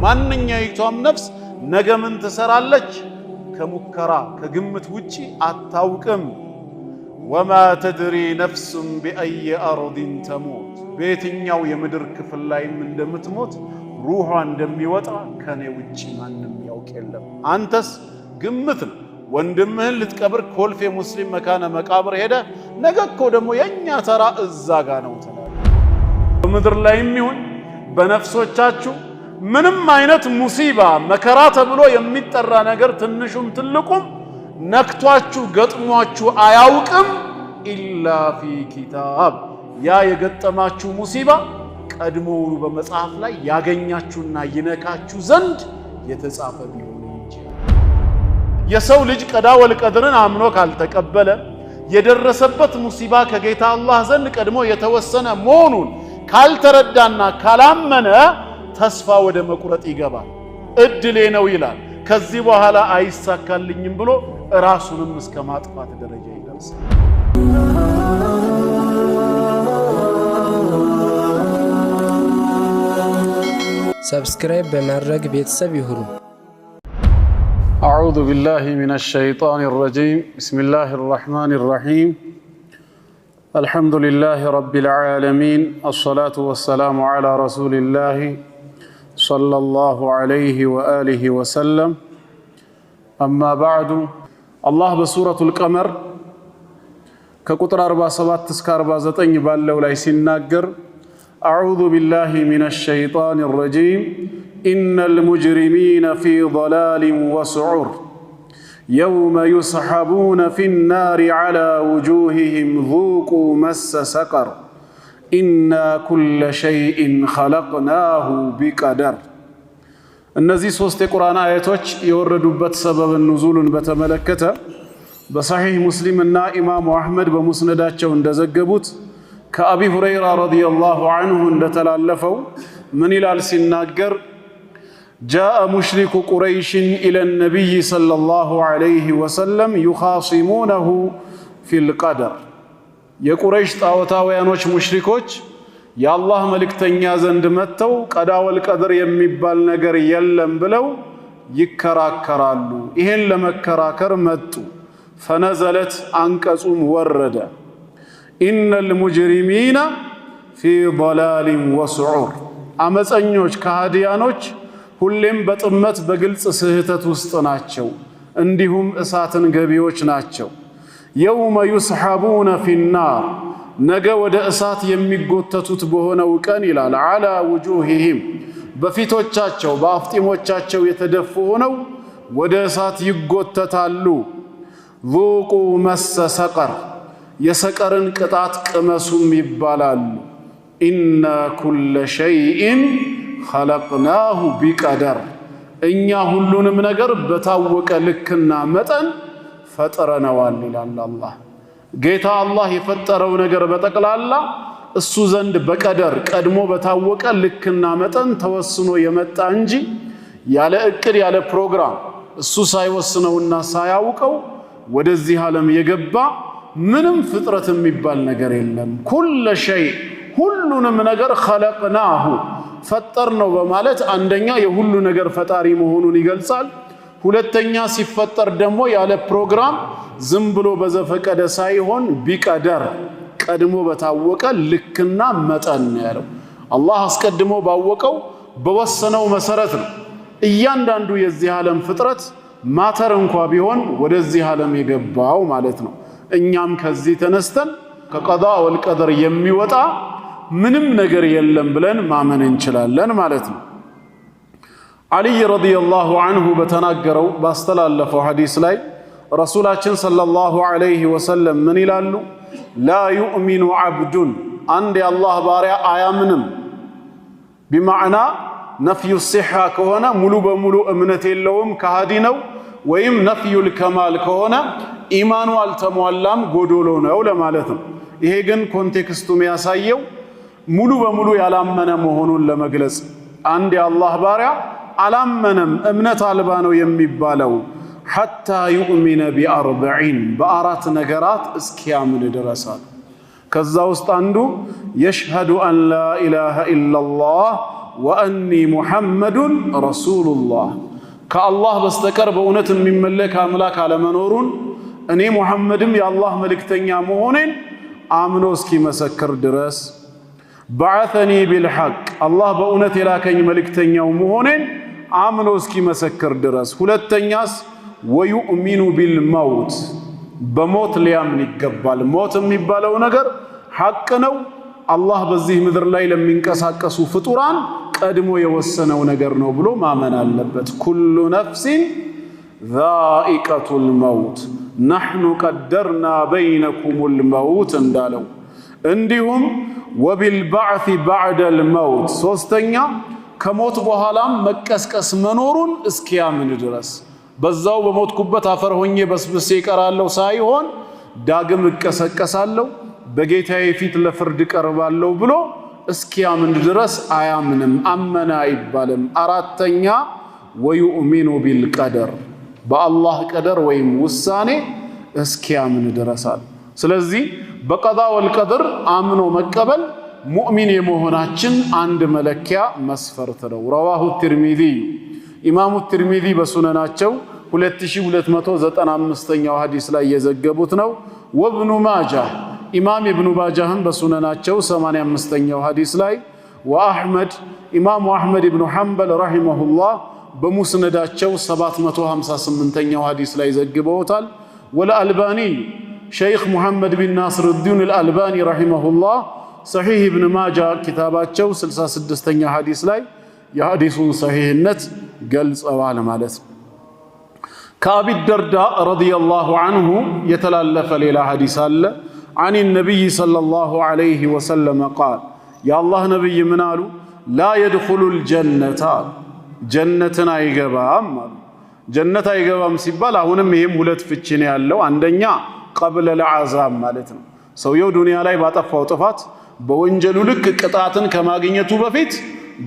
ማንኛይቷም ነፍስ ነገ ምን ትሰራለች ከሙከራ ከግምት ውጪ አታውቅም። ወማ ተድሪ ነፍሱን ቢአይ አርዲን ተሙት በየትኛው የምድር ክፍል ላይም እንደምትሞት ሩሃ እንደሚወጣ ከኔ ውጪ ማንም ያውቅ የለም። አንተስ ግምት ነው። ወንድምህን ልትቀብር ኮልፌ ሙስሊም መካነ መቃብር ሄደ ነገ እኮ ደግሞ የኛ ተራ እዛ ጋ ነው ተላለ። በምድር ላይም ይሁን በነፍሶቻችሁ ምንም አይነት ሙሲባ መከራ ተብሎ የሚጠራ ነገር ትንሹም ትልቁም ነክቷችሁ ገጥሟችሁ አያውቅም። ኢላ ፊ ኪታብ ያ የገጠማችሁ ሙሲባ ቀድሞውኑ በመጽሐፍ ላይ ያገኛችሁና ይነካችሁ ዘንድ የተጻፈ ቢሆን እንጂ። የሰው ልጅ ቀዳ ወልቀድርን አምኖ ካልተቀበለ የደረሰበት ሙሲባ ከጌታ አላህ ዘንድ ቀድሞ የተወሰነ መሆኑን ካልተረዳና ካላመነ ተስፋ ወደ መቁረጥ ይገባል። እድሌ ነው ይላል። ከዚህ በኋላ አይሳካልኝም ብሎ ራሱንም እስከ ማጥፋት ደረጃ ይደርሳል። ሰብስክራይብ በማድረግ ቤተሰብ ይሁኑ። أعوذ بالله من الشيطان الرجيم بسم الله الرحمن الرحيم الحمد لله رب العالمين الصلاة والسلام على رسول الله صلى الله عليه وآله وسلم أما بعد الله بسورة القمر كقطر 47 እስከ 49 ባለው ላይ ሲናገር أعوذ بالله من الشيطان الرجيم إن المجرمين في ضلال وسعر يوم يسحبون في النار على وجوههم ذوقوا مس سقر إنا كل شيء خلقناه بقدر እነዚህ ሶስት የቁርአን አያቶች የወረዱበት ሰበብ ኑዙልን በተመለከተ በሰሒህ ሙስሊም እና ኢማሙ አህመድ በሙስነዳቸው እንደዘገቡት ከአቢ ሁረይራ ረዲየላሁ ዐንሁ እንደተላለፈው ምን ይላል ሲናገር جاء مشرك قريش إلى النبي صلى الله عليه وسلم يخاصمونه في القدر የቁረይሽ ጣዖታውያኖች ሙሽሪኮች የአላህ መልእክተኛ ዘንድ መጥተው ቀዳ ወልቀድር የሚባል ነገር የለም ብለው ይከራከራሉ። ይሄን ለመከራከር መጡ። ፈነዘለት አንቀጹም ወረደ ኢነል ሙጅሪሚና ፊ ضላሊን ወስዑር አመፀኞች ከሃዲያኖች ሁሌም በጥመት በግልጽ ስህተት ውስጥ ናቸው፣ እንዲሁም እሳትን ገቢዎች ናቸው። የውመ ዩስሐቡነ ፊናር ነገ ወደ እሳት የሚጎተቱት በሆነው ቀን ይላል አላ ውጁሂሂም በፊቶቻቸው በአፍጢሞቻቸው የተደፉ ሆነው ወደ እሳት ይጎተታሉ። ዙቁ መሰ ሰቀር የሰቀርን ቅጣት ቅመሱም ይባላሉ። ኢነ ኩለ ሸይኢን ኸለቅናሁ ቢቀደር እኛ ሁሉንም ነገር በታወቀ ልክና መጠን ፈጥረነዋል ይላል አላህ። ጌታ አላህ የፈጠረው ነገር በጠቅላላ እሱ ዘንድ በቀደር ቀድሞ በታወቀ ልክና መጠን ተወስኖ የመጣ እንጂ ያለ እቅድ ያለ ፕሮግራም እሱ ሳይወስነውና ሳያውቀው ወደዚህ ዓለም የገባ ምንም ፍጥረት የሚባል ነገር የለም። ኩለ ሸይ ሁሉንም ነገር ኸለቅናሁ ፈጠር ነው በማለት አንደኛ የሁሉ ነገር ፈጣሪ መሆኑን ይገልጻል። ሁለተኛ ሲፈጠር ደግሞ ያለ ፕሮግራም ዝም ብሎ በዘፈቀደ ሳይሆን ቢቀደር ቀድሞ በታወቀ ልክና መጠን ያለው አላህ አስቀድሞ ባወቀው በወሰነው መሰረት ነው እያንዳንዱ የዚህ ዓለም ፍጥረት ማተር እንኳ ቢሆን ወደዚህ ዓለም የገባው ማለት ነው። እኛም ከዚህ ተነስተን ከቀዳ ወልቀድር የሚወጣ ምንም ነገር የለም ብለን ማመን እንችላለን ማለት ነው። አሊ ረዲየላሁ ዐንሁ በተናገረው ባስተላለፈው ሐዲስ ላይ ረሱላችን ሰለላሁ ዐለይሂ ወሰለም ምን ይላሉ? ላ ዩእሚኑ ዐብዱን አንድ የአላህ ባሪያ አያምንም። ቢማዕና ነፍዩ ሲሓ ከሆነ ሙሉ በሙሉ እምነት የለውም ከሃዲ ነው፣ ወይም ነፍዩል ከማል ከሆነ ኢማኑ አልተሟላም ጎዶሎ ነው ለማለት ነው። ይሄ ግን ኮንቴክስቱ የሚያሳየው ሙሉ በሙሉ ያላመነ መሆኑን ለመግለጽ አንድ የአላህ ባሪያ አላመነም እምነት አልባ ነው የሚባለው ሐታ ዩእሚነ ቢአርበዒን በአራት ነገራት እስኪያምን ድረሳል። ከዛ ውስጥ አንዱ የሽሀዱ አን ላ ኢላሃ ኢላላህ ወአኒ ሙሐመዱን ረሱሉላህ ከአላህ በስተቀር በእውነት የሚመለክ አምላክ አለመኖሩን እኔ ሙሐመድም የአላህ መልእክተኛ መሆኔን አምኖ እስኪመሰክር ድረስ በዐተኒ ቢልሐቅ አላህ በእውነት የላከኝ መልእክተኛው መሆኔን አምኖ እስኪመሰክር ድረስ። ሁለተኛስ ወዩእሚኑ ቢልመውት በሞት ሊያምን ይገባል። ሞት የሚባለው ነገር ሐቅ ነው። አላህ በዚህ ምድር ላይ ለሚንቀሳቀሱ ፍጡራን ቀድሞ የወሰነው ነገር ነው ብሎ ማመን አለበት። ኩሉ ነፍሲን ዛኢቀቱል መውት ነሕኑ ቀደርና በይነኩሙል መውት እንዳለው፣ እንዲሁም ወቢልባዕሲ ባዕደል መውት ሶስተኛ ከሞት በኋላም መቀስቀስ መኖሩን እስኪያምን ድረስ በዛው በሞትኩበት አፈር ሆኜ በስብሴ እቀራለሁ ሳይሆን ዳግም እቀሰቀሳለሁ በጌታዬ ፊት ለፍርድ ቀርባለሁ ብሎ እስኪያምን ድረስ አያምንም፣ አመነ አይባልም። አራተኛ ወዩእሚኑ ቢልቀደር በአላህ ቀደር ወይም ውሳኔ እስኪያምን ድረሳል። ስለዚህ በቀዳ ወልቀድር አምኖ መቀበል ሙእሚን የመሆናችን አንድ መለኪያ መስፈርት ነው። ረዋሁ ትርሚዚ ኢማሙ ትርሚዚ በሱነናቸው 2295ኛው ሐዲስ ላይ የዘገቡት ነው። ወብኑ ማጃህ ኢማም ኢብኑ ማጃህም በሱነናቸው 85ኛው ሐዲስ ላይ ወአሕመድ ኢማሙ አሕመድ ኢብኑ ሐንበል ረሂመሁላህ በሙስነዳቸው 758ኛው ሐዲስ ላይ ዘግበውታል። ወለአልባኒ ሸይኽ ሙሐመድ ቢን ናስሩዲን አልአልባኒ ረሂመሁላህ ሰሒህ ኢብኑ ማጃ ኪታባቸው 66ኛ ሐዲስ ላይ የሐዲሱን ሰሒህነት ገልጸዋል ማለት ነው። ከአቢ ደርዳ ረዲየላሁ ዐንሁ የተላለፈ ሌላ ሐዲስ አለ። عن النبي صلى الله عليه وسلم قال يا الله نبي منالو لا يدخل الجنة جنتنا يغبام جنة يغبام ሲባል አሁንም ይሄም ሁለት ፍቺ ነው ያለው። አንደኛ قبل العذاب ማለት ነው። ሰውየው ዱንያ ላይ ባጠፋው ጥፋት በወንጀሉ ልክ ቅጣትን ከማግኘቱ በፊት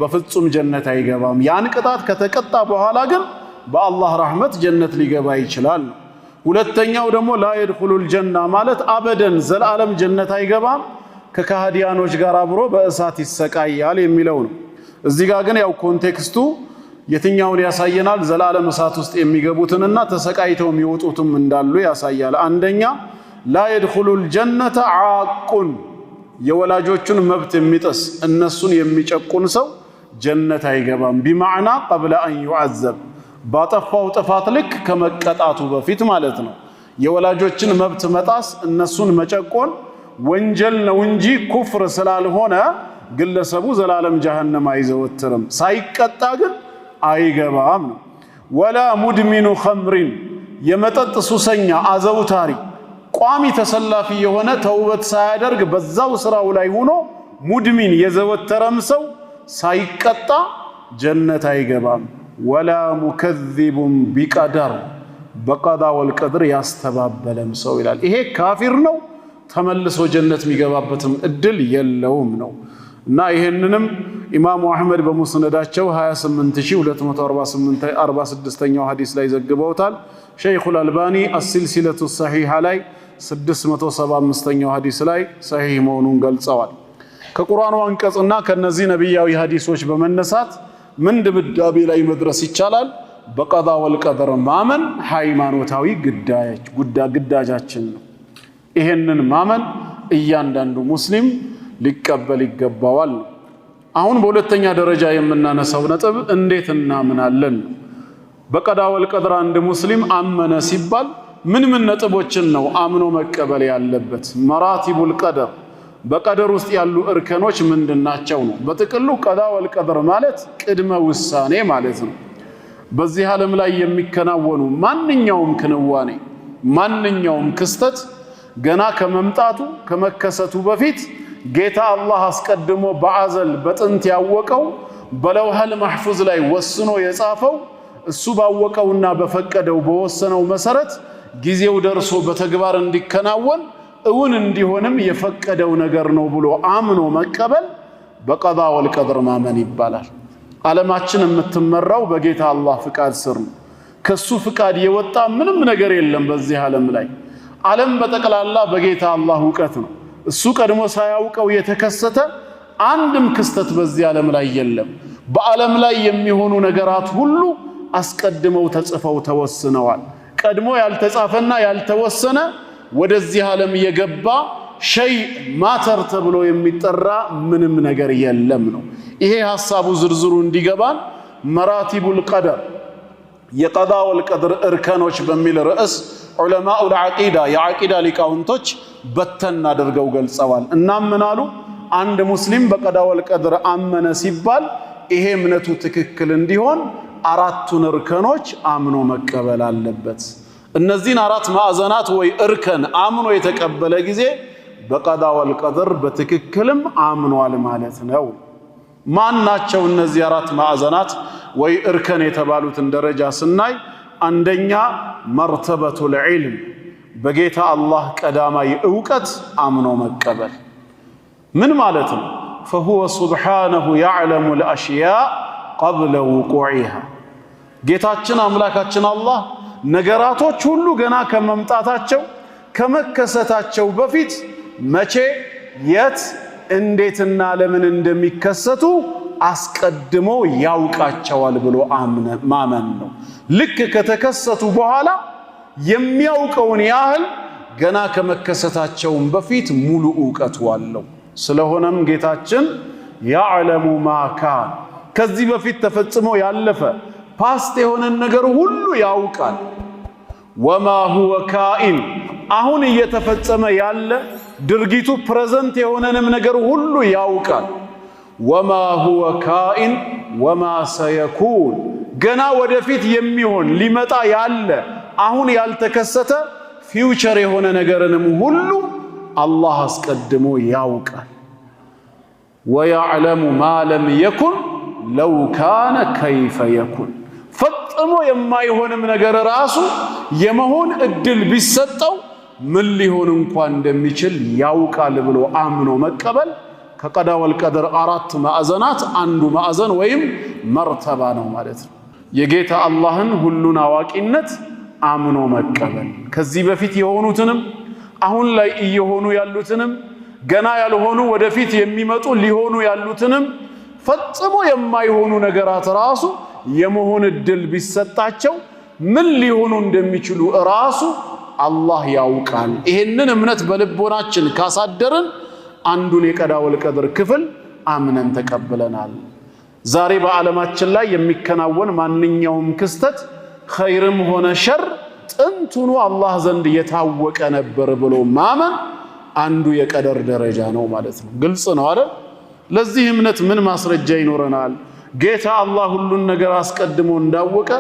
በፍጹም ጀነት አይገባም። ያን ቅጣት ከተቀጣ በኋላ ግን በአላህ ረህመት ጀነት ሊገባ ይችላል። ሁለተኛው ደግሞ ላ የድኹሉል ጀና ማለት አበደን ዘላለም ጀነት አይገባም፣ ከካህዲያኖች ጋር አብሮ በእሳት ይሰቃያል የሚለው ነው። እዚህ ጋር ግን ያው ኮንቴክስቱ የትኛውን ያሳየናል? ዘላለም እሳት ውስጥ የሚገቡትንና ተሰቃይተው የሚወጡትም እንዳሉ ያሳያል። አንደኛ ላ የድኹሉል ጀነተ ዓቁን የወላጆቹን መብት የሚጥስ እነሱን የሚጨቁን ሰው ጀነት አይገባም። ቢማዕና ቀብለ አን ዩዐዘብ ባጠፋው ጥፋት ልክ ከመቀጣቱ በፊት ማለት ነው። የወላጆችን መብት መጣስ እነሱን መጨቆን ወንጀል ነው እንጂ ኩፍር ስላልሆነ ግለሰቡ ዘላለም ጀሃነም አይዘወትርም፣ ሳይቀጣ ግን አይገባም ነው። ወላ ሙድሚኑ ኸምሪን የመጠጥ ሱሰኛ አዘውታሪ ቋሚ ተሰላፊ የሆነ ተውበት ሳያደርግ በዛው ስራው ላይ ሆኖ ሙድሚን የዘወተረም ሰው ሳይቀጣ ጀነት አይገባም። ወላ ሙከዚቡን ቢቀደር በቀዳ ወልቀድር ያስተባበለም ሰው ይላል። ይሄ ካፊር ነው፣ ተመልሶ ጀነት የሚገባበትም እድል የለውም ነው። እና ይሄንንም ኢማሙ አሕመድ በሙስነዳቸው 28246ኛው ሐዲስ ላይ ዘግበውታል። ሸይኹል አልባኒ አስሲልሲለቱ ሰሒሃ ላይ 675ኛው ሐዲስ ላይ ሰሒህ መሆኑን ገልጸዋል። ከቁርአኑ አንቀጽና ከነዚህ ነብያዊ ሐዲሶች በመነሳት ምን ድምዳሜ ላይ መድረስ ይቻላል? በቀዳ ወልቀድር ማመን ሃይማኖታዊ ግዳጃችን ነው። ይሄንን ማመን እያንዳንዱ ሙስሊም ሊቀበል ይገባዋል። አሁን በሁለተኛ ደረጃ የምናነሳው ነጥብ እንዴት እናምናለን? በቀዳ ወልቀድር አንድ ሙስሊም አመነ ሲባል ምን ነጥቦችን ነው አምኖ መቀበል ያለበት? መራቲቡል ቀደር በቀደር ውስጥ ያሉ እርከኖች ምንድናቸው ነው? በጥቅሉ ቀዳ ወልቀድር ማለት ቅድመ ውሳኔ ማለት ነው። በዚህ ዓለም ላይ የሚከናወኑ ማንኛውም ክንዋኔ ማንኛውም ክስተት ገና ከመምጣቱ ከመከሰቱ በፊት ጌታ አላህ አስቀድሞ በአዘል በጥንት ያወቀው በለውሐል መሕፉዝ ላይ ወስኖ የጻፈው እሱ ባወቀውና በፈቀደው በወሰነው መሰረት ጊዜው ደርሶ በተግባር እንዲከናወን እውን እንዲሆንም የፈቀደው ነገር ነው ብሎ አምኖ መቀበል በቀዳ ወልቀድር ማመን ይባላል። ዓለማችን የምትመራው በጌታ አላህ ፍቃድ ስር ነው። ከሱ ፍቃድ የወጣ ምንም ነገር የለም በዚህ ዓለም ላይ። ዓለም በጠቅላላ በጌታ አላህ ዕውቀት ነው። እሱ ቀድሞ ሳያውቀው የተከሰተ አንድም ክስተት በዚህ ዓለም ላይ የለም። በዓለም ላይ የሚሆኑ ነገራት ሁሉ አስቀድመው ተጽፈው ተወስነዋል። ቀድሞ ያልተጻፈና ያልተወሰነ ወደዚህ ዓለም የገባ ሸይ ማተር ተብሎ የሚጠራ ምንም ነገር የለም ነው። ይሄ ሐሳቡ ዝርዝሩ እንዲገባን መራቲቡል ቀደር የቀዳ ወልቀድር እርከኖች በሚል ርዕስ ዑለማኡል ዐቂዳ የዐቂዳ ሊቃውንቶች በተን አድርገው ገልጸዋል። እናም ምን አሉ? አንድ ሙስሊም በቀዳ ወልቀድር አመነ ሲባል ይሄ እምነቱ ትክክል እንዲሆን አራቱን እርከኖች አምኖ መቀበል አለበት። እነዚህን አራት ማዕዘናት ወይ እርከን አምኖ የተቀበለ ጊዜ በቀዳ ወልቀድር በትክክልም አምኗል ማለት ነው። ማን ናቸው እነዚህ አራት ማዕዘናት ወይ እርከን የተባሉትን ደረጃ ስናይ አንደኛ መርተበቱል ዒልም በጌታ አላህ ቀዳማይ ዕውቀት አምኖ መቀበል። ምን ማለት ነው? فهو سبحانه يعلم الأشياء قبل وقوعها ጌታችን አምላካችን አላህ ነገራቶች ሁሉ ገና ከመምጣታቸው ከመከሰታቸው በፊት መቼ፣ የት፣ እንዴትና ለምን እንደሚከሰቱ አስቀድሞ ያውቃቸዋል ብሎ ማመን ነው። ልክ ከተከሰቱ በኋላ የሚያውቀውን ያህል ገና ከመከሰታቸውም በፊት ሙሉ ዕውቀቱ አለው። ስለሆነም ጌታችን ያዕለሙ ማ ካን ከዚህ በፊት ተፈጽሞ ያለፈ ፓስት የሆነን ነገር ሁሉ ያውቃል። ወማ ሁወ ካኢን አሁን እየተፈጸመ ያለ ድርጊቱ ፕሬዘንት የሆነንም ነገር ሁሉ ያውቃል። ወማ ሁወ ካኢን ወማ ሰየኩን ገና ወደፊት የሚሆን ሊመጣ ያለ አሁን ያልተከሰተ ፊውቸር የሆነ ነገርንም ሁሉ አላህ አስቀድሞ ያውቃል። ወያዕለሙ ማ ለም የኩን ለው ካነ ከይፈ የኩን ፈጽሞ የማይሆንም ነገር ራሱ የመሆን እድል ቢሰጠው ምን ሊሆን እንኳን እንደሚችል ያውቃል ብሎ አምኖ መቀበል ከቀዳ ወልቀድር አራት ማዕዘናት አንዱ ማዕዘን ወይም መርተባ ነው ማለት ነው። የጌታ አላህን ሁሉን አዋቂነት አምኖ መቀበል ከዚህ በፊት የሆኑትንም አሁን ላይ እየሆኑ ያሉትንም ገና ያልሆኑ ወደፊት የሚመጡ ሊሆኑ ያሉትንም ፈጽሞ የማይሆኑ ነገራት ራሱ የመሆን እድል ቢሰጣቸው ምን ሊሆኑ እንደሚችሉ ራሱ አላህ ያውቃል። ይሄንን እምነት በልቦናችን ካሳደርን አንዱን የቀዳ ወልቀድር ክፍል አምነን ተቀብለናል። ዛሬ በዓለማችን ላይ የሚከናወን ማንኛውም ክስተት ኸይርም ሆነ ሸር ጥንቱኑ አላህ ዘንድ የታወቀ ነበር ብሎ ማመን አንዱ የቀደር ደረጃ ነው ማለት ነው። ግልጽ ነው አይደል? ለዚህ እምነት ምን ማስረጃ ይኖረናል? ጌታ አላህ ሁሉን ነገር አስቀድሞ እንዳወቀ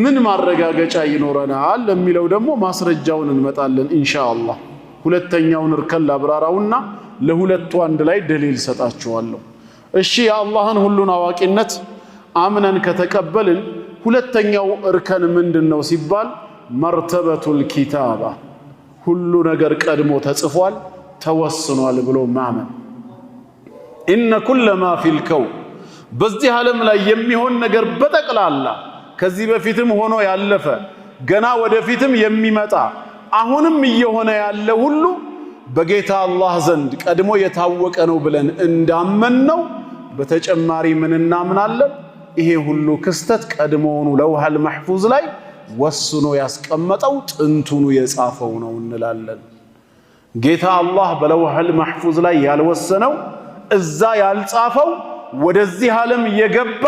ምን ማረጋገጫ ይኖረናል ለሚለው ደግሞ ማስረጃውን እንመጣለን ኢንሻአላህ። ሁለተኛውን እርከን ላብራራውና ለሁለቱ አንድ ላይ ደሊል ሰጣችኋለሁ። እሺ የአላህን ሁሉን አዋቂነት አምነን ከተቀበልን ሁለተኛው እርከን ምንድነው ሲባል መርተበቱል ኪታባ ሁሉ ነገር ቀድሞ ተጽፏል ተወስኗል ብሎ ማመን። ኢነ ኩለ ማ ፊል ከውን በዚህ ዓለም ላይ የሚሆን ነገር በጠቅላላ ከዚህ በፊትም ሆኖ ያለፈ ገና ወደፊትም የሚመጣ አሁንም እየሆነ ያለ ሁሉ በጌታ አላህ ዘንድ ቀድሞ የታወቀ ነው ብለን እንዳመንነው በተጨማሪ ምን እናምናለን? ይሄ ሁሉ ክስተት ቀድሞውኑ ለውሃል መሕፉዝ ላይ ወስኖ ያስቀመጠው ጥንቱኑ የጻፈው ነው እንላለን። ጌታ አላህ በለውሃል መሕፉዝ ላይ ያልወሰነው እዛ ያልጻፈው ወደዚህ ዓለም የገባ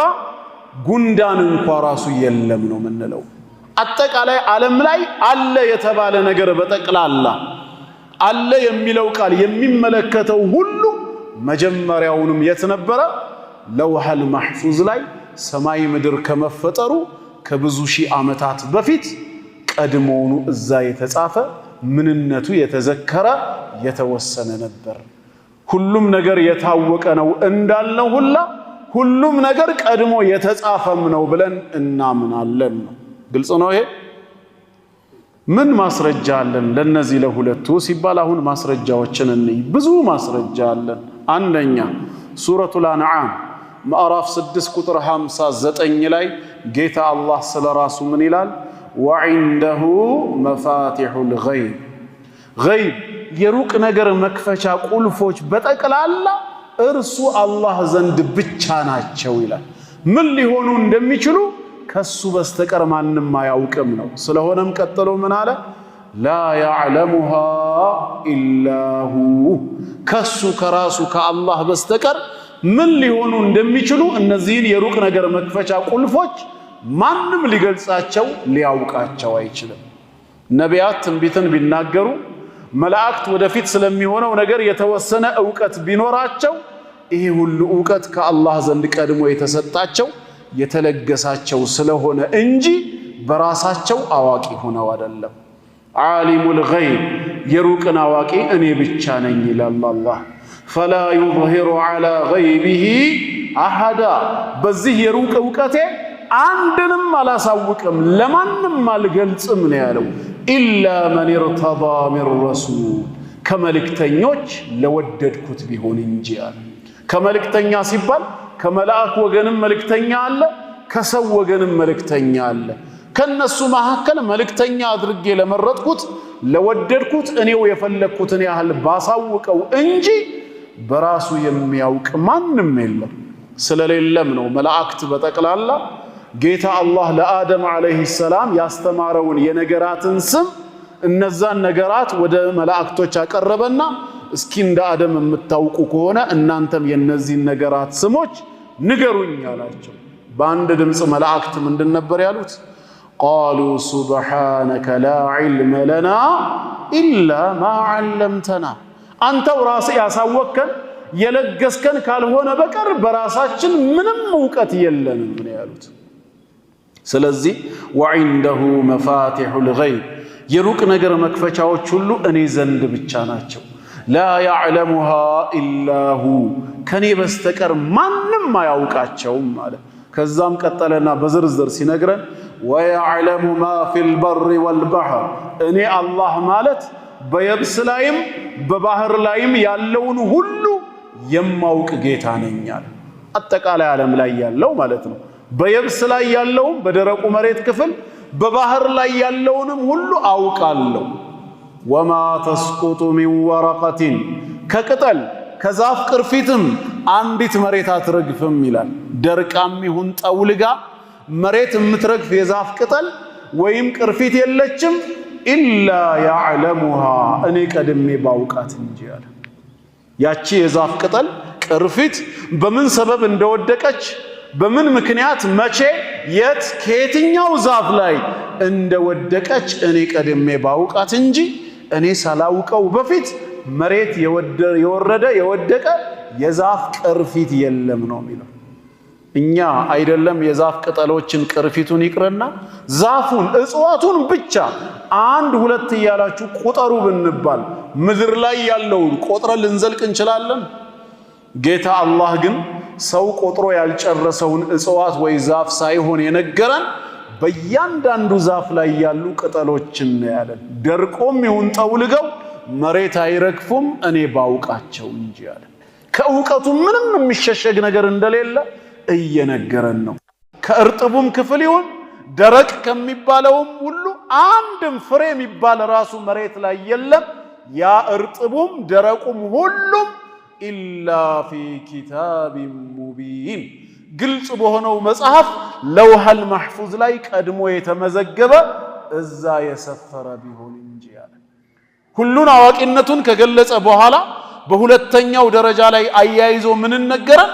ጉንዳን እንኳ ራሱ የለም ነው ምንለው። አጠቃላይ ዓለም ላይ አለ የተባለ ነገር በጠቅላላ አለ የሚለው ቃል የሚመለከተው ሁሉ መጀመሪያውንም የት ነበረ? ለውሃል መሕፉዝ ላይ ሰማይ ምድር ከመፈጠሩ ከብዙ ሺህ ዓመታት በፊት ቀድሞውኑ እዛ የተጻፈ ምንነቱ የተዘከረ የተወሰነ ነበር። ሁሉም ነገር የታወቀ ነው እንዳልነው ሁላ ሁሉም ነገር ቀድሞ የተጻፈም ነው ብለን እናምናለን ነው። ግልጽ ነው ይሄ። ምን ማስረጃ አለን ለነዚህ ለሁለቱ ሲባል አሁን ማስረጃዎችን እንይ። ብዙ ማስረጃ አለን። አንደኛ ሱረቱል አንዓም ምዕራፍ 6 ቁጥር 59 ላይ ጌታ አላህ ስለራሱ ምን ይላል? ወዒንደሁ መፋቲሑል ገይብ ገይብ የሩቅ ነገር መክፈቻ ቁልፎች በጠቅላላ እርሱ አላህ ዘንድ ብቻ ናቸው ይላል። ምን ሊሆኑ እንደሚችሉ ከሱ በስተቀር ማንም አያውቅም ነው። ስለሆነም ቀጥሎ ምን አለ? ላ ያዕለሙሃ ኢላሁ ከሱ ከራሱ ከአላህ በስተቀር ምን ሊሆኑ እንደሚችሉ እነዚህን የሩቅ ነገር መክፈቻ ቁልፎች ማንም ሊገልጻቸው ሊያውቃቸው አይችልም። ነቢያት ትንቢትን ቢናገሩ መላእክት ወደፊት ስለሚሆነው ነገር የተወሰነ ዕውቀት ቢኖራቸው ይሄ ሁሉ ዕውቀት ከአላህ ዘንድ ቀድሞ የተሰጣቸው የተለገሳቸው ስለሆነ እንጂ በራሳቸው አዋቂ ሆነው አይደለም። ዓሊሙል ገይብ የሩቅን አዋቂ እኔ ብቻ ነኝ ይላል አላህ። ፈላ ዩዝሂሩ ዐላ ገይቢሂ አሐዳ በዚህ የሩቅ ዕውቀቴ አንድንም አላሳውቅም ለማንም አልገልጽም ነው ያለው። ኢላ መን ኢርተዳ ሚን ረሱል ከመልእክተኞች ለወደድኩት ቢሆን እንጂ አለ። ከመልእክተኛ ሲባል ከመላእክ ወገንም መልእክተኛ አለ፣ ከሰው ወገንም መልእክተኛ አለ። ከነሱ መካከል መልእክተኛ አድርጌ ለመረጥኩት ለወደድኩት እኔው የፈለግኩትን ያህል ባሳውቀው እንጂ በራሱ የሚያውቅ ማንም የለም። ስለሌለም ነው መላእክት በጠቅላላ ጌታ አላህ ለአደም ዓለይሂ ሰላም ያስተማረውን የነገራትን ስም እነዛን ነገራት ወደ መላእክቶች አቀረበና እስኪ እንደ አደም የምታውቁ ከሆነ እናንተም የነዚህን ነገራት ስሞች ንገሩኝ አላቸው። በአንድ ድምፅ መላእክት ምንድን ነበር ያሉት? ቃሉ ሱብሓነከ ላ ዒልመ ለና ኢላ ማ ዐለምተና አንተው ራስህ ያሳወቅከን የለገስከን ካልሆነ በቀር በራሳችን ምንም ዕውቀት የለንም ነው ያሉት። ስለዚህ ወዒንደሁ መፋቲሑል ገይብ የሩቅ ነገር መክፈቻዎች ሁሉ እኔ ዘንድ ብቻ ናቸው። ላ ያዕለሙሃ ኢላሁ ከኔ በስተቀር ማንም አያውቃቸውም ማለት። ከዛም ቀጠለና በዝርዝር ሲነግረን ወያዕለሙ ማ ፊል በሪ ወልበሕር እኔ አላህ ማለት በየብስ ላይም በባህር ላይም ያለውን ሁሉ የማውቅ ጌታ ነኝ አለ። አጠቃላይ ዓለም ላይ ያለው ማለት ነው። በየብስ ላይ ያለውም በደረቁ መሬት ክፍል በባህር ላይ ያለውንም ሁሉ አውቃለሁ። ወማ ተስቁጡ ሚን ወረቀቲን ከቅጠል ከዛፍ ቅርፊትም አንዲት መሬት አትረግፍም ይላል። ደርቃም ይሁን ጠውልጋ መሬት የምትረግፍ የዛፍ ቅጠል ወይም ቅርፊት የለችም። ኢላ ያዕለሙሃ እኔ ቀድሜ ባውቃት እንጂ አለ። ያቺ የዛፍ ቅጠል ቅርፊት በምን ሰበብ እንደወደቀች በምን ምክንያት መቼ የት ከየትኛው ዛፍ ላይ እንደወደቀች እኔ ቀድሜ ባውቃት እንጂ እኔ ሳላውቀው በፊት መሬት የወረደ የወደቀ የዛፍ ቅርፊት የለም ነው የሚለው። እኛ አይደለም የዛፍ ቅጠሎችን ቅርፊቱን ይቅርና ዛፉን እጽዋቱን ብቻ አንድ ሁለት እያላችሁ ቁጠሩ ብንባል ምድር ላይ ያለውን ቆጥረን ልንዘልቅ እንችላለን? ጌታ አላህ ግን ሰው ቆጥሮ ያልጨረሰውን እጽዋት ወይ ዛፍ ሳይሆን የነገረን በእያንዳንዱ ዛፍ ላይ ያሉ ቅጠሎችን ነው ያለን። ደርቆም ይሁን ጠውልገው መሬት አይረግፉም እኔ ባውቃቸው እንጂ አለ። ከእውቀቱ ምንም የሚሸሸግ ነገር እንደሌለ እየነገረን ነው። ከእርጥቡም ክፍል ይሁን ደረቅ ከሚባለውም ሁሉ አንድም ፍሬ የሚባል ራሱ መሬት ላይ የለም። ያ እርጥቡም ደረቁም ሁሉም ኢላ ፊ ኪታቢን ሙቢን ግልጽ በሆነው መጽሐፍ ለውሐል መሕፉዝ ላይ ቀድሞ የተመዘገበ እዛ የሰፈረ ቢሆን እንጂ አለ። ሁሉን አዋቂነቱን ከገለጸ በኋላ በሁለተኛው ደረጃ ላይ አያይዞ ምን ነገረን?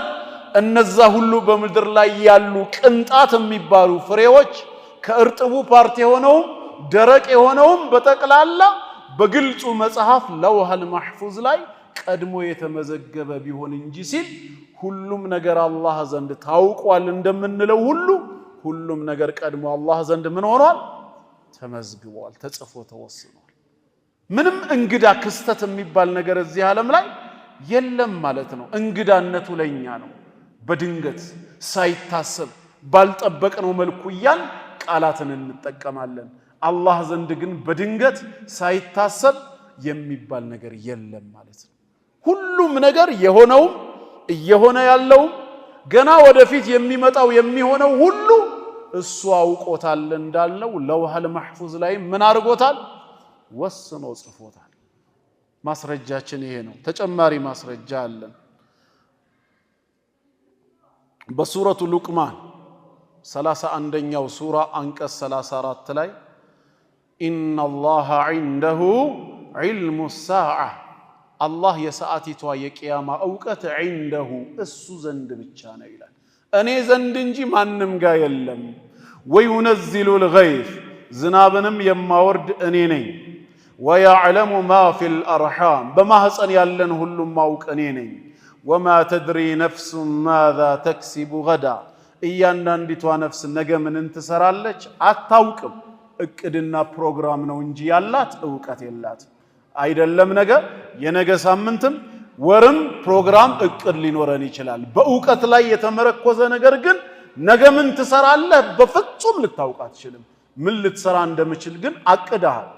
እነዛ ሁሉ በምድር ላይ ያሉ ቅንጣት የሚባሉ ፍሬዎች ከእርጥቡ ፓርት የሆነውም ደረቅ የሆነውም በጠቅላላ በግልጹ መጽሐፍ ለውሐል መሕፉዝ ላይ ቀድሞ የተመዘገበ ቢሆን እንጂ ሲል ሁሉም ነገር አላህ ዘንድ ታውቋል እንደምንለው ሁሉ ሁሉም ነገር ቀድሞ አላህ ዘንድ ምን ሆኗል? ተመዝግቧል፣ ተጽፎ ተወስኗል። ምንም እንግዳ ክስተት የሚባል ነገር እዚህ ዓለም ላይ የለም ማለት ነው። እንግዳነቱ ለኛ ነው። በድንገት ሳይታሰብ ባልጠበቅነው መልኩ ያን ቃላትን እንጠቀማለን። አላህ ዘንድ ግን በድንገት ሳይታሰብ የሚባል ነገር የለም ማለት ነው። ሁሉም ነገር የሆነውም እየሆነ ያለውም ገና ወደፊት የሚመጣው የሚሆነው ሁሉ እሱ አውቆታል እንዳልነው ለውሐል መሕፉዝ ላይ ምን አድርጎታል? ወስኖ ጽፎታል። ማስረጃችን ይሄ ነው። ተጨማሪ ማስረጃ አለን። በሱረቱ ሉቅማን 31ኛው ሱራ አንቀጽ 34 ላይ ኢነላሃ ዒንደሁ ዒልሙ ሳዓ አላህ የሰዓቲቷ የቂያማ እውቀት ዒንደሁ እሱ ዘንድ ብቻ ነው ይላል። እኔ ዘንድ እንጂ ማንም ጋር የለም። ወዩነዚሉል ገይዝ ዝናብንም የማወርድ እኔ ነኝ። ወያዕለሙ ማ ፊል አርሓም በማህፀን ያለን ሁሉም ማውቅ እኔ ነኝ። ወማ ተድሪ ነፍሱን ማዛ ተክሲቡ ገዳ እያንዳንዲቷ ነፍስ ነገ ምንን ትሰራለች አታውቅም። እቅድና ፕሮግራም ነው እንጂ ያላት እውቀት የላት። አይደለም ነገ የነገ ሳምንትም ወርም ፕሮግራም እቅድ ሊኖረን ይችላል። በእውቀት ላይ የተመረኮዘ ነገር ግን ነገ ምን ትሰራለህ በፍጹም ልታውቅ አትችልም። ምን ልትሰራ እንደምችል ግን አቅደሃል።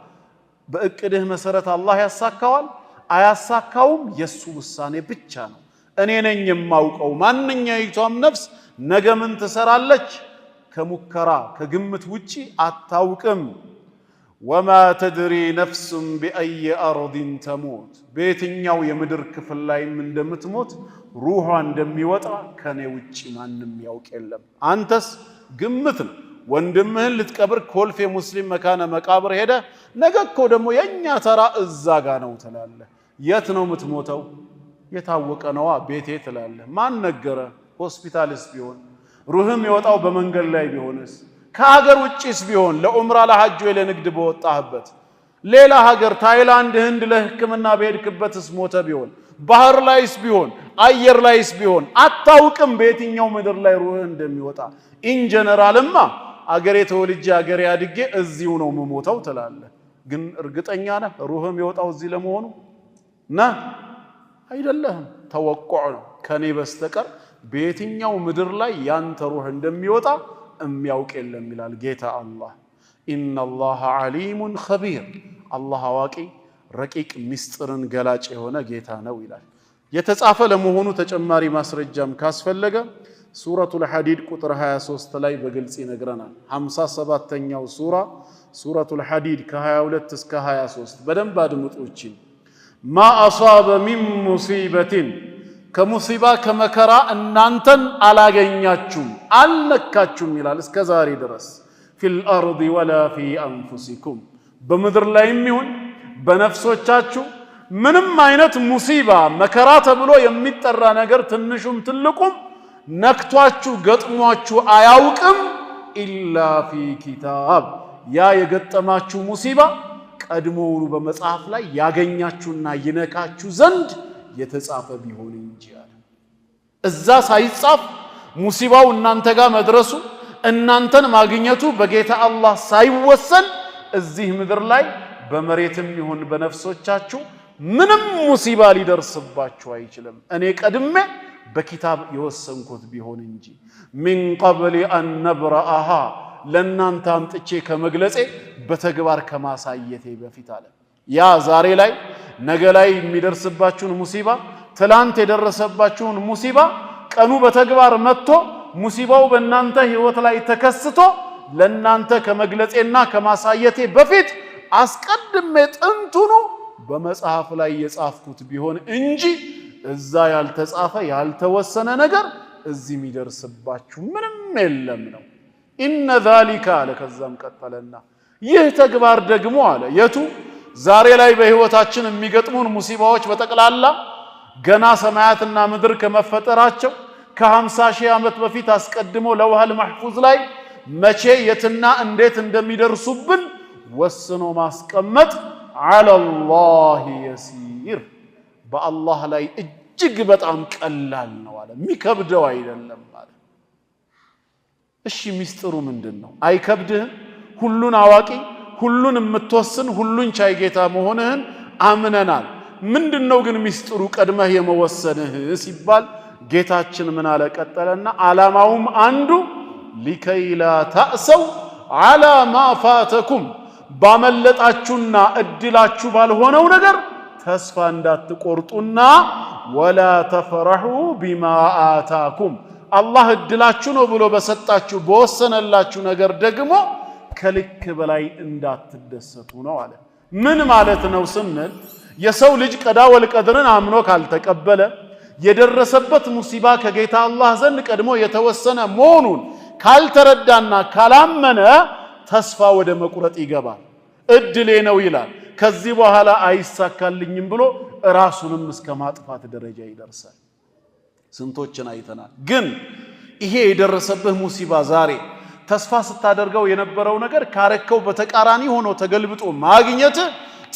በእቅድህ መሰረት አላህ ያሳካዋል አያሳካውም የሱ ውሳኔ ብቻ ነው። እኔ ነኝ የማውቀው ማንኛይቷም ነፍስ ነገ ምን ትሰራለች ከሙከራ ከግምት ውጪ አታውቅም። ወማ ተድሪ ነፍሱን ቢአይ አርዲን ተሙት በየትኛው የምድር ክፍል ላይም እንደምትሞት ሩሃ እንደሚወጣ ከኔ ውጪ ማንም ያውቅ የለም። አንተስ ግምት ነው። ወንድምህን ልትቀብር ኮልፌ ሙስሊም መካነ መቃብር ሄደ ነገ እኮ ደግሞ የኛ ተራ እዛ ጋ ነው ትላለህ። የት ነው የምትሞተው? የታወቀ ነዋ ቤቴ ትላለህ። ማን ነገረ? ሆስፒታልስ ቢሆን ሩህም የወጣው በመንገድ ላይ ቢሆንስ? ከሀገር ውጪስ ቢሆን ለዑምራ ለሐጅ ወይ ለንግድ በወጣህበት ሌላ ሀገር ታይላንድ ህንድ ለህክምና በሄድክበትስ ሞተ ቢሆን ባህር ላይስ ቢሆን አየር ላይስ ቢሆን አታውቅም በየትኛው ምድር ላይ ሩህ እንደሚወጣ። ኢንጀነራልማ አገሬ ተወልጄ አገሬ አድጌ እዚሁ ነው የምሞተው ትላለህ። ግን እርግጠኛ ነህ ሩህም የወጣው እዚህ ለመሆኑ? አይደለህም። ተወቁዕ ነው። ከኔ በስተቀር በየትኛው ምድር ላይ ያንተ ሩህ እንደሚወጣ የሚያውቅ የለም ይላል ጌታ አላህ። ኢነላሃ ዓሊሙን ኸቢር አላህ አዋቂ ረቂቅ ምስጢርን ገላጭ የሆነ ጌታ ነው ይላል። የተጻፈ ለመሆኑ ተጨማሪ ማስረጃም ካስፈለገ ሱረቱል ሐዲድ ቁጥር 23 ላይ በግልጽ ይነግረናል። 57ኛው ሱራ ሱረቱል ሐዲድ ከ22 እስከ 23 በደንብ አድምጡች። ማ አሳበ ሚን ሙሲበትን ከሙሲባ ከመከራ እናንተን አላገኛችሁም አልነካችሁም ይላል እስከ ዛሬ ድረስ ፊል አርዲ ወላ ፊ አንፉሲኩም በምድር ላይም ይሁን በነፍሶቻችሁ ምንም አይነት ሙሲባ መከራ ተብሎ የሚጠራ ነገር ትንሹም ትልቁም ነክቷችሁ ገጥሟችሁ አያውቅም። ኢላ ፊ ኪታብ ያ የገጠማችሁ ሙሲባ ቀድሞውኑ በመጽሐፍ ላይ ያገኛችሁና ይነካችሁ ዘንድ የተጻፈ ቢሆን እንጂ አለ። እዛ ሳይጻፍ ሙሲባው እናንተ ጋር መድረሱ እናንተን ማግኘቱ በጌታ አላህ ሳይወሰን እዚህ ምድር ላይ በመሬትም ይሁን በነፍሶቻችሁ ምንም ሙሲባ ሊደርስባችሁ አይችልም እኔ ቀድሜ በኪታብ የወሰንኩት ቢሆን እንጂ። ሚን ቀብል አን ነብረአሃ ለእናንተ አምጥቼ ከመግለጼ በተግባር ከማሳየቴ በፊት አለ። ያ ዛሬ ላይ ነገ ላይ የሚደርስባችሁን ሙሲባ ትላንት የደረሰባችሁን ሙሲባ ቀኑ በተግባር መጥቶ ሙሲባው በእናንተ ህይወት ላይ ተከስቶ ለእናንተ ከመግለጼና ከማሳየቴ በፊት አስቀድሜ ጥንቱኑ በመጽሐፍ ላይ የጻፍኩት ቢሆን እንጂ እዛ ያልተጻፈ ያልተወሰነ ነገር እዚህ የሚደርስባችሁ ምንም የለም ነው። ኢነ ዛሊካ አለ። ከዛም ቀጠለና ይህ ተግባር ደግሞ አለ የቱ ዛሬ ላይ በህይወታችን የሚገጥሙን ሙሲባዎች በጠቅላላ ገና ሰማያትና ምድር ከመፈጠራቸው ከ50 ሺህ ዓመት በፊት አስቀድሞ ለውሃል መሕፉዝ ላይ መቼ የትና እንዴት እንደሚደርሱብን ወስኖ ማስቀመጥ ዐለላሂ የሲር በአላህ ላይ እጅግ በጣም ቀላል ነው አለ። የሚከብደው አይደለም አለ። እሺ ሚስጥሩ ምንድነው? አይከብድህም? ሁሉን አዋቂ ሁሉን የምትወስን ሁሉን ቻይ ጌታ መሆንህን አምነናል። ምንድነው ግን ሚስጥሩ ቀድመህ የመወሰንህ ሲባል ጌታችን ምን አለ ቀጠለና ዓላማውም አንዱ ሊከይላ ተእሰው ዐላ ማ ፋተኩም ባመለጣችሁና እድላችሁ ባልሆነው ነገር ተስፋ እንዳትቆርጡና ወላ ተፈረሑ ቢማ አታኩም አላህ እድላችሁ ነው ብሎ በሰጣችሁ በወሰነላችሁ ነገር ደግሞ ከልክ በላይ እንዳትደሰቱ ነው አለ። ምን ማለት ነው ስንል የሰው ልጅ ቀዳ ወልቀድርን አምኖ ካልተቀበለ የደረሰበት ሙሲባ ከጌታ አላህ ዘንድ ቀድሞ የተወሰነ መሆኑን ካልተረዳና ካላመነ ተስፋ ወደ መቁረጥ ይገባል። እድሌ ነው ይላል። ከዚህ በኋላ አይሳካልኝም ብሎ ራሱንም እስከ ማጥፋት ደረጃ ይደርሳል። ስንቶችን አይተናል። ግን ይሄ የደረሰብህ ሙሲባ ዛሬ ተስፋ ስታደርገው የነበረው ነገር ካረከው በተቃራኒ ሆኖ ተገልብጦ ማግኘት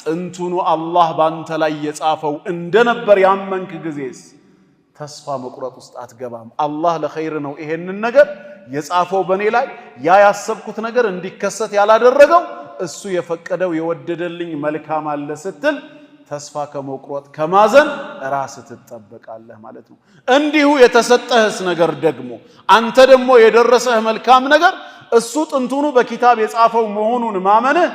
ጥንቱኑ አላህ ባንተ ላይ የጻፈው እንደነበር ያመንክ ጊዜስ ተስፋ መቁረጥ ውስጥ አትገባም። አላህ ለኸይር ነው ይሄንን ነገር የጻፈው በኔ ላይ ያ ያሰብኩት ነገር እንዲከሰት ያላደረገው እሱ የፈቀደው የወደደልኝ መልካም አለ ስትል ተስፋ ከመቁረጥ ከማዘን ራስ ትጠበቃለህ ማለት ነው። እንዲሁ የተሰጠህስ ነገር ደግሞ አንተ ደግሞ የደረሰህ መልካም ነገር እሱ ጥንቱኑ በኪታብ የጻፈው መሆኑን ማመንህ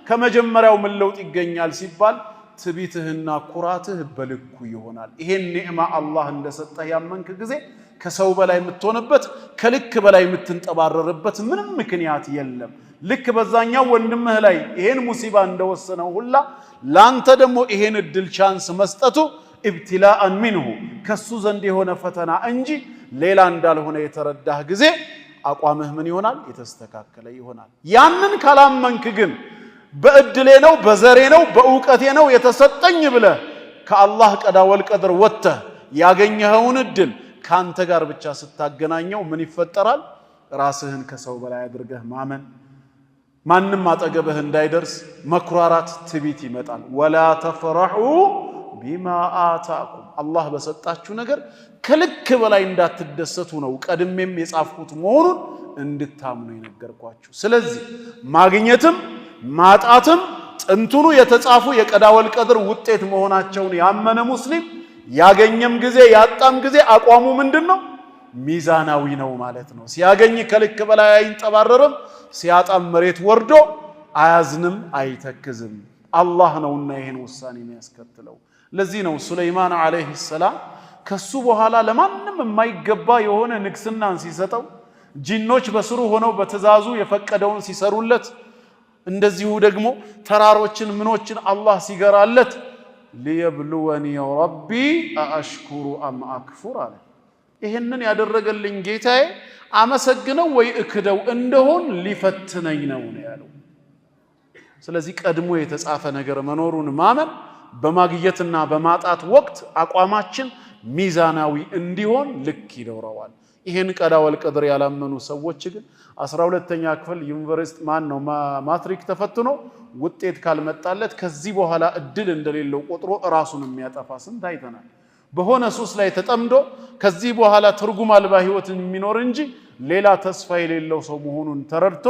ከመጀመሪያው ምን ለውጥ ይገኛል ሲባል ትቢትህና ኩራትህ በልኩ ይሆናል። ይሄን ኒዕማ አላህ እንደሰጠህ ያመንክ ጊዜ ከሰው በላይ የምትሆንበት ከልክ በላይ የምትንጠባረርበት ምንም ምክንያት የለም። ልክ በዛኛው ወንድምህ ላይ ይሄን ሙሲባ እንደወሰነው ሁላ ላንተ ደግሞ ይሄን እድል ቻንስ መስጠቱ ኢብቲላአን ሚንሁ ከሱ ዘንድ የሆነ ፈተና እንጂ ሌላ እንዳልሆነ የተረዳህ ጊዜ አቋምህ ምን ይሆናል? የተስተካከለ ይሆናል። ያንን ካላመንክ ግን በእድሌ ነው በዘሬ ነው በእውቀቴ ነው የተሰጠኝ ብለህ ከአላህ ቀዳ ወልቀድር ወጥተህ ያገኘኸውን እድል ካንተ ጋር ብቻ ስታገናኘው ምን ይፈጠራል? ራስህን ከሰው በላይ አድርገህ ማመን፣ ማንም አጠገብህ እንዳይደርስ መኩራራት፣ ትቢት ይመጣል። ወላ ተፍረሑ ቢማ አታኩም አላህ በሰጣችሁ ነገር ከልክ በላይ እንዳትደሰቱ ነው ቀድሜም የጻፍኩት መሆኑን እንድታምኑ የነገርኳችሁ። ስለዚህ ማግኘትም ማጣትም ጥንቱኑ የተጻፉ የቀዳ ወልቀድር ውጤት መሆናቸውን ያመነ ሙስሊም ያገኘም ጊዜ ያጣም ጊዜ አቋሙ ምንድነው? ሚዛናዊ ነው ማለት ነው። ሲያገኝ ከልክ በላይ አይንጠባረርም፣ ሲያጣም መሬት ወርዶ አያዝንም፣ አይተክዝም። አላህ ነውና ይሄን ውሳኔ የሚያስከትለው። ለዚህ ነው ሱለይማን አለይሂ ሰላም ከሱ በኋላ ለማንም የማይገባ የሆነ ንግስናን ሲሰጠው ጂኖች በስሩ ሆነው በትእዛዙ የፈቀደውን ሲሰሩለት እንደዚሁ ደግሞ ተራሮችን ምኖችን አላህ ሲገራለት ሊየብሉወኒ ረቢ አሽኩሩ አም አክፉር አለ። ይሄንን ያደረገልኝ ጌታዬ አመሰግነው ወይ እክደው እንደሆን ሊፈትነኝ ነው ያለው። ስለዚህ ቀድሞ የተጻፈ ነገር መኖሩን ማመን በማግኘትና በማጣት ወቅት አቋማችን ሚዛናዊ እንዲሆን ልክ ይኖረዋል። ይሄን ቀዳ ወልቀድር ያላመኑ ሰዎች ግን 12ኛ ክፍል ዩኒቨርሲቲ ማትሪክ ተፈትኖ ውጤት ካልመጣለት ከዚህ በኋላ እድል እንደሌለው ቆጥሮ ራሱን የሚያጠፋ ስንት አይተናል። በሆነ ሱስ ላይ ተጠምዶ ከዚህ በኋላ ትርጉም አልባ ህይወትን የሚኖር እንጂ ሌላ ተስፋ የሌለው ሰው መሆኑን ተረድቶ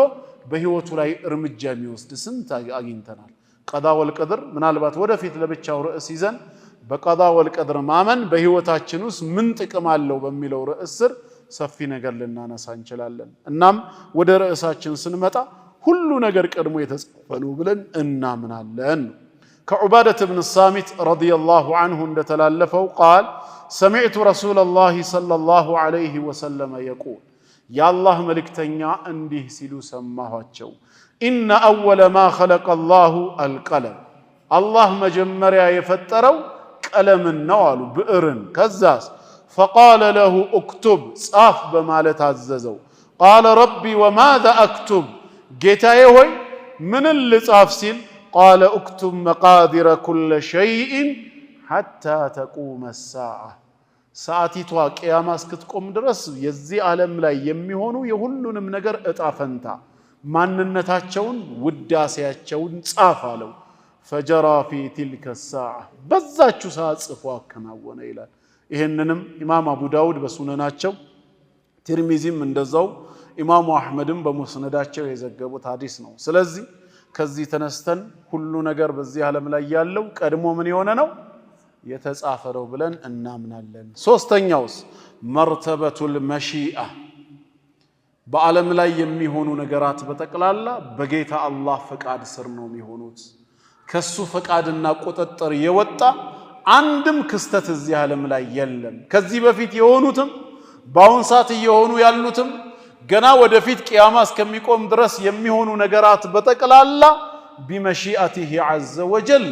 በህይወቱ ላይ እርምጃ የሚወስድ ስንት አግኝተናል። ቀዳ ወልቀድር ምናልባት ወደፊት ለብቻው ርዕስ ይዘን በቀዳ ወልቀድር ማመን በህይወታችን ውስጥ ምን ጥቅም አለው በሚለው ርዕስ ስር ሰፊ ነገር ልናነሳ እንችላለን። እናም ወደ ርዕሳችን ስንመጣ ሁሉ ነገር ቀድሞ የተጻፈ ነው ብለን እናምናለን። ከዑባደት ብን ሳሚት ረዲየላሁ ዐንሁ እንደተላለፈው ቃል ሰሚዕቱ ረሱለላሂ ሰለላሁ ዐለይሂ ወሰለም የቁል የአላህ መልእክተኛ እንዲህ ሲሉ ሰማኋቸው። ኢነ አወለ ማ ኸለቀ አላሁ አልቀለም አላህ መጀመሪያ የፈጠረው ቀለምን ነው አሉ፣ ብዕርን። ከዛስ ፈቃለ ለሁ እክቱብ ጻፍ በማለት አዘዘው። ቃለ ረቢ ወማዛ አክቱብ ጌታዬ ሆይ ምንን ልጻፍ ሲል ቃለ እክቱብ መቃዲረ ኩለ ሸይእን ሐታ ተቁመ ሰዓ ሰዓቲቷ ቅያማ እስክትቆም ድረስ የዚህ ዓለም ላይ የሚሆኑ የሁሉንም ነገር እጣ ፈንታ ማንነታቸውን ውዳሴያቸውን ጻፍ አለው። ፈጀራ ፊ ቲልከ ሰዓ በዛችሁ ሰዓት ጽፎ አከናወነ ይላል። ይህንንም ኢማም አቡ ዳውድ በሱነናቸው ትርሚዚም እንደዛው ኢማሙ አሕመድም በሙስነዳቸው የዘገቡት ሐዲስ ነው። ስለዚህ ከዚህ ተነስተን ሁሉ ነገር በዚህ ዓለም ላይ ያለው ቀድሞ ምን የሆነ ነው የተጻፈ ነው ብለን እናምናለን። ሶስተኛውስ መርተበቱል መሺአ በዓለም ላይ የሚሆኑ ነገራት በጠቅላላ በጌታ አላህ ፈቃድ ስር ነው የሚሆኑት። ከሱ ፈቃድና ቁጥጥር የወጣ አንድም ክስተት እዚህ ዓለም ላይ የለም። ከዚህ በፊት የሆኑትም በአሁን ሰዓት እየሆኑ ያሉትም ገና ወደፊት ቅያማ እስከሚቆም ድረስ የሚሆኑ ነገራት በጠቅላላ ቢመሺአቲሂ ዐዘ ወጀል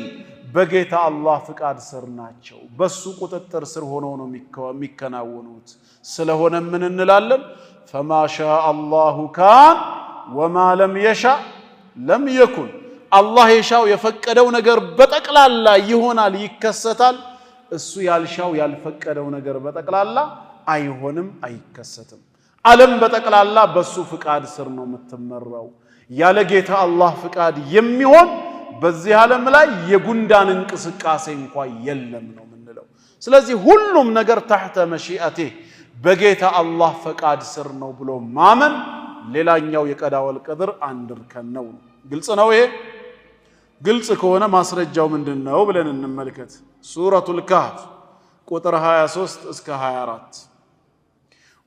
በጌታ አላህ ፍቃድ ስር ናቸው በሱ ቁጥጥር ስር ሆነው ነው የሚከናወኑት ስለሆነ ምን እንላለን فما شاء الله كان وما لم يشاء لم يكن الله يشاء የፈቀደው ነገር በጠቅላላ ይሆናል ይከሰታል እሱ ያልሻው ያልፈቀደው ነገር በጠቅላላ አይሆንም አይከሰትም ዓለም በጠቅላላ በሱ ፍቃድ ስር ነው የምትመራው ያለ ጌታ አላህ ፍቃድ የሚሆን በዚህ ዓለም ላይ የጉንዳን እንቅስቃሴ እንኳን የለም ነው ምንለው ስለዚህ ሁሉም ነገር تحت مشيئته በጌታ አላህ ፍቃድ ስር ነው ብሎ ማመን ሌላኛው የቀዳ ወልቀድር አንድ እርከን ነው ግልጽ ነው ይሄ ግልጽ ከሆነ ማስረጃው ምንድነው ብለን እንመልከት ሱረቱል ካህፍ ቁጥር 23 እስከ 24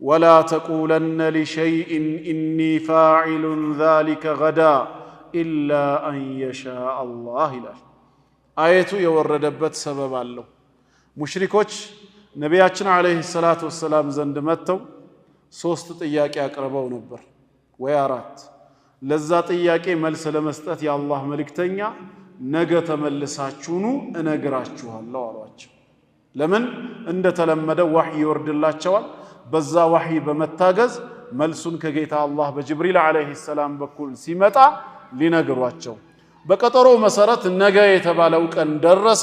ولا تقولن لشيء إني فاعل ذلك غدا إلا أن يشاء الله ይላል አየቱ የወረደበት ሰበብ አለው ሙሽሪኮች ነቢያችን አለይሂ ሰላቱ ወሰለም ዘንድ መተው ሶስት ጥያቄ አቅርበው ነበር ወይ አራት ለዛ ጥያቄ መልስ ለመስጠት የአላህ መልእክተኛ ነገ ተመልሳችሁኑ እነግራችኋለሁ አሏቸው ለምን እንደተለመደው ወህይ ይወርድላቸዋል በዛ ወህይ በመታገዝ መልሱን ከጌታ አላህ በጅብሪል አለይሂ ሰላም በኩል ሲመጣ ሊነግሯቸው በቀጠሮ መሰረት ነገ የተባለው ቀን ደረሰ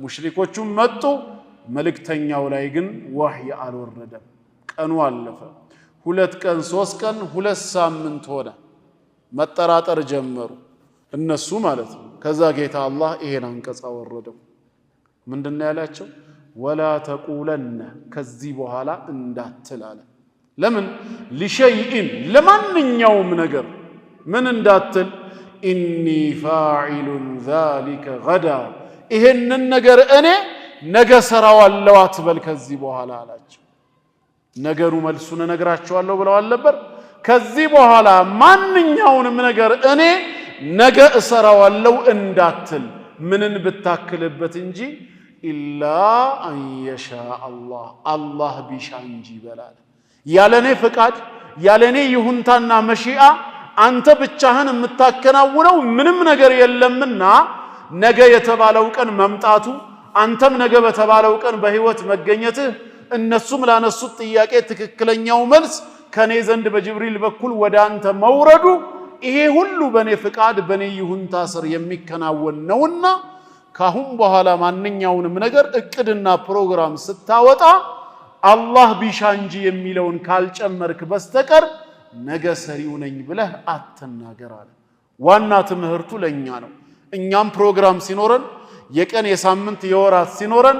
ሙሽሪኮቹም መጡ መልእክተኛው ላይ ግን ወህይ አልወረደም ቀኑ አለፈ 2 ቀን 3 ቀን 2 ሳምንት ሆነ መጠራጠር ጀመሩ እነሱ ማለት ነው ከዛ ጌታ አላህ ይሄን አንቀጽ አወረደው ምንድነው ያላቸው ولا تقولن ከዚህ በኋላ እንዳትላለ ለምን لشيء ለማንኛውም ነገር ምን እንዳትል إني فاعل ذلك غدا ይሄንን ነገር እኔ ነገ ሰራዋለሁ አትበል ከዚህ በኋላ አላቸው ነገሩ መልሱን እነግራቸዋለሁ ብለዋል ነበር ከዚህ በኋላ ማንኛውንም ነገር እኔ ነገ እሰራዋለሁ እንዳትል ምንን ብታክልበት እንጂ ኢላ አን يشاء الله አላህ ቢሻ እንጂ በላል ያለኔ ፍቃድ ያለኔ ይሁንታና መሺአ አንተ ብቻህን የምታከናውነው ምንም ነገር የለምና ነገ የተባለው ቀን መምጣቱ አንተም ነገ በተባለው ቀን በህይወት መገኘትህ እነሱም ላነሱት ጥያቄ ትክክለኛው መልስ ከኔ ዘንድ በጅብሪል በኩል ወደ አንተ መውረዱ ይሄ ሁሉ በኔ ፍቃድ በኔ ይሁንታ ስር የሚከናወን ነውና ካሁን በኋላ ማንኛውንም ነገር እቅድና ፕሮግራም ስታወጣ አላህ ቢሻ እንጂ የሚለውን ካልጨመርክ በስተቀር ነገ ሰሪው ነኝ ብለህ አትናገር አለ ዋና ትምህርቱ ለኛ ነው እኛም ፕሮግራም ሲኖረን የቀን የሳምንት የወራት ሲኖረን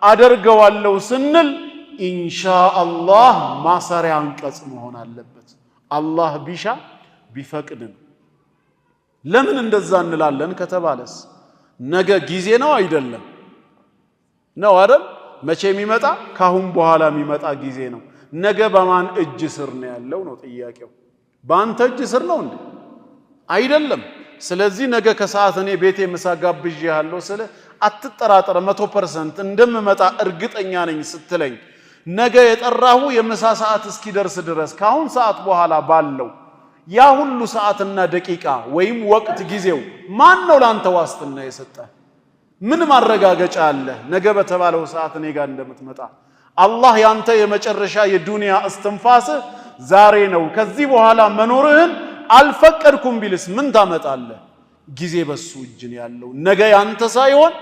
አደርገዋለሁ ስንል ኢንሻአላህ ማሰሪያ አንቀጽ መሆን አለበት አላህ ቢሻ ቢፈቅድ ለምን እንደዛ እንላለን ከተባለስ ነገ ጊዜ ነው አይደለም ነው አይደል መቼ የሚመጣ ካሁን በኋላ የሚመጣ ጊዜ ነው ነገ በማን እጅ ስር ነው ያለው ነው ጥያቄው ባንተ እጅ ስር ነው እንዴ አይደለም ስለዚህ ነገ ከሰዓት እኔ ቤቴ መሳጋብጅ ያለው ስለ አትጠራጠር 100% እንደምመጣ እርግጠኛ ነኝ ስትለኝ ነገ የጠራሁ የምሳ ሰዓት እስኪደርስ ድረስ ካሁን ሰዓት በኋላ ባለው ያ ሁሉ ሰዓትና ደቂቃ ወይም ወቅት ጊዜው ማን ነው ላንተ ዋስትና የሰጠ ምን ማረጋገጫ አለ ነገ በተባለው ሰዓት እኔ ጋር እንደምትመጣ አላህ ያንተ የመጨረሻ የዱንያ እስትንፋስ ዛሬ ነው ከዚህ በኋላ መኖርህን አልፈቀድኩም ቢልስ ምን ታመጣለህ ጊዜ በሱ እጅ ነው ያለው ነገ ያንተ ሳይሆን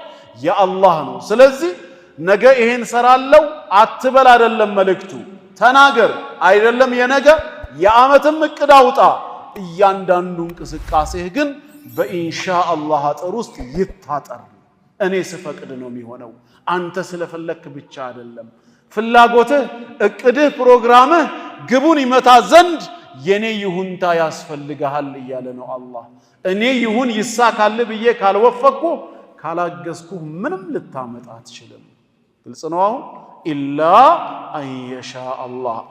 የአላህ ነው ስለዚህ ነገ ይሄን ሰራለው አትበል አይደለም መልእክቱ ተናገር አይደለም የነገ የአመትም እቅድ አውጣ እያንዳንዱ እንቅስቃሴህ ግን በኢንሻአላህ አጥር ውስጥ ይታጠር እኔ ስፈቅድ ነው የሚሆነው አንተ ስለፈለክ ብቻ አይደለም ፍላጎትህ እቅድህ ፕሮግራምህ ግቡን ይመታ ዘንድ የኔ ይሁንታ ያስፈልጋል እያለ ነው አላህ እኔ ይሁን ይሳካል ብዬ ካልወፈቅኩ ካላገዝኩ ምንም ልታመጣ አትችልም ግልጽ ነው አሁን ኢላ አን يشاء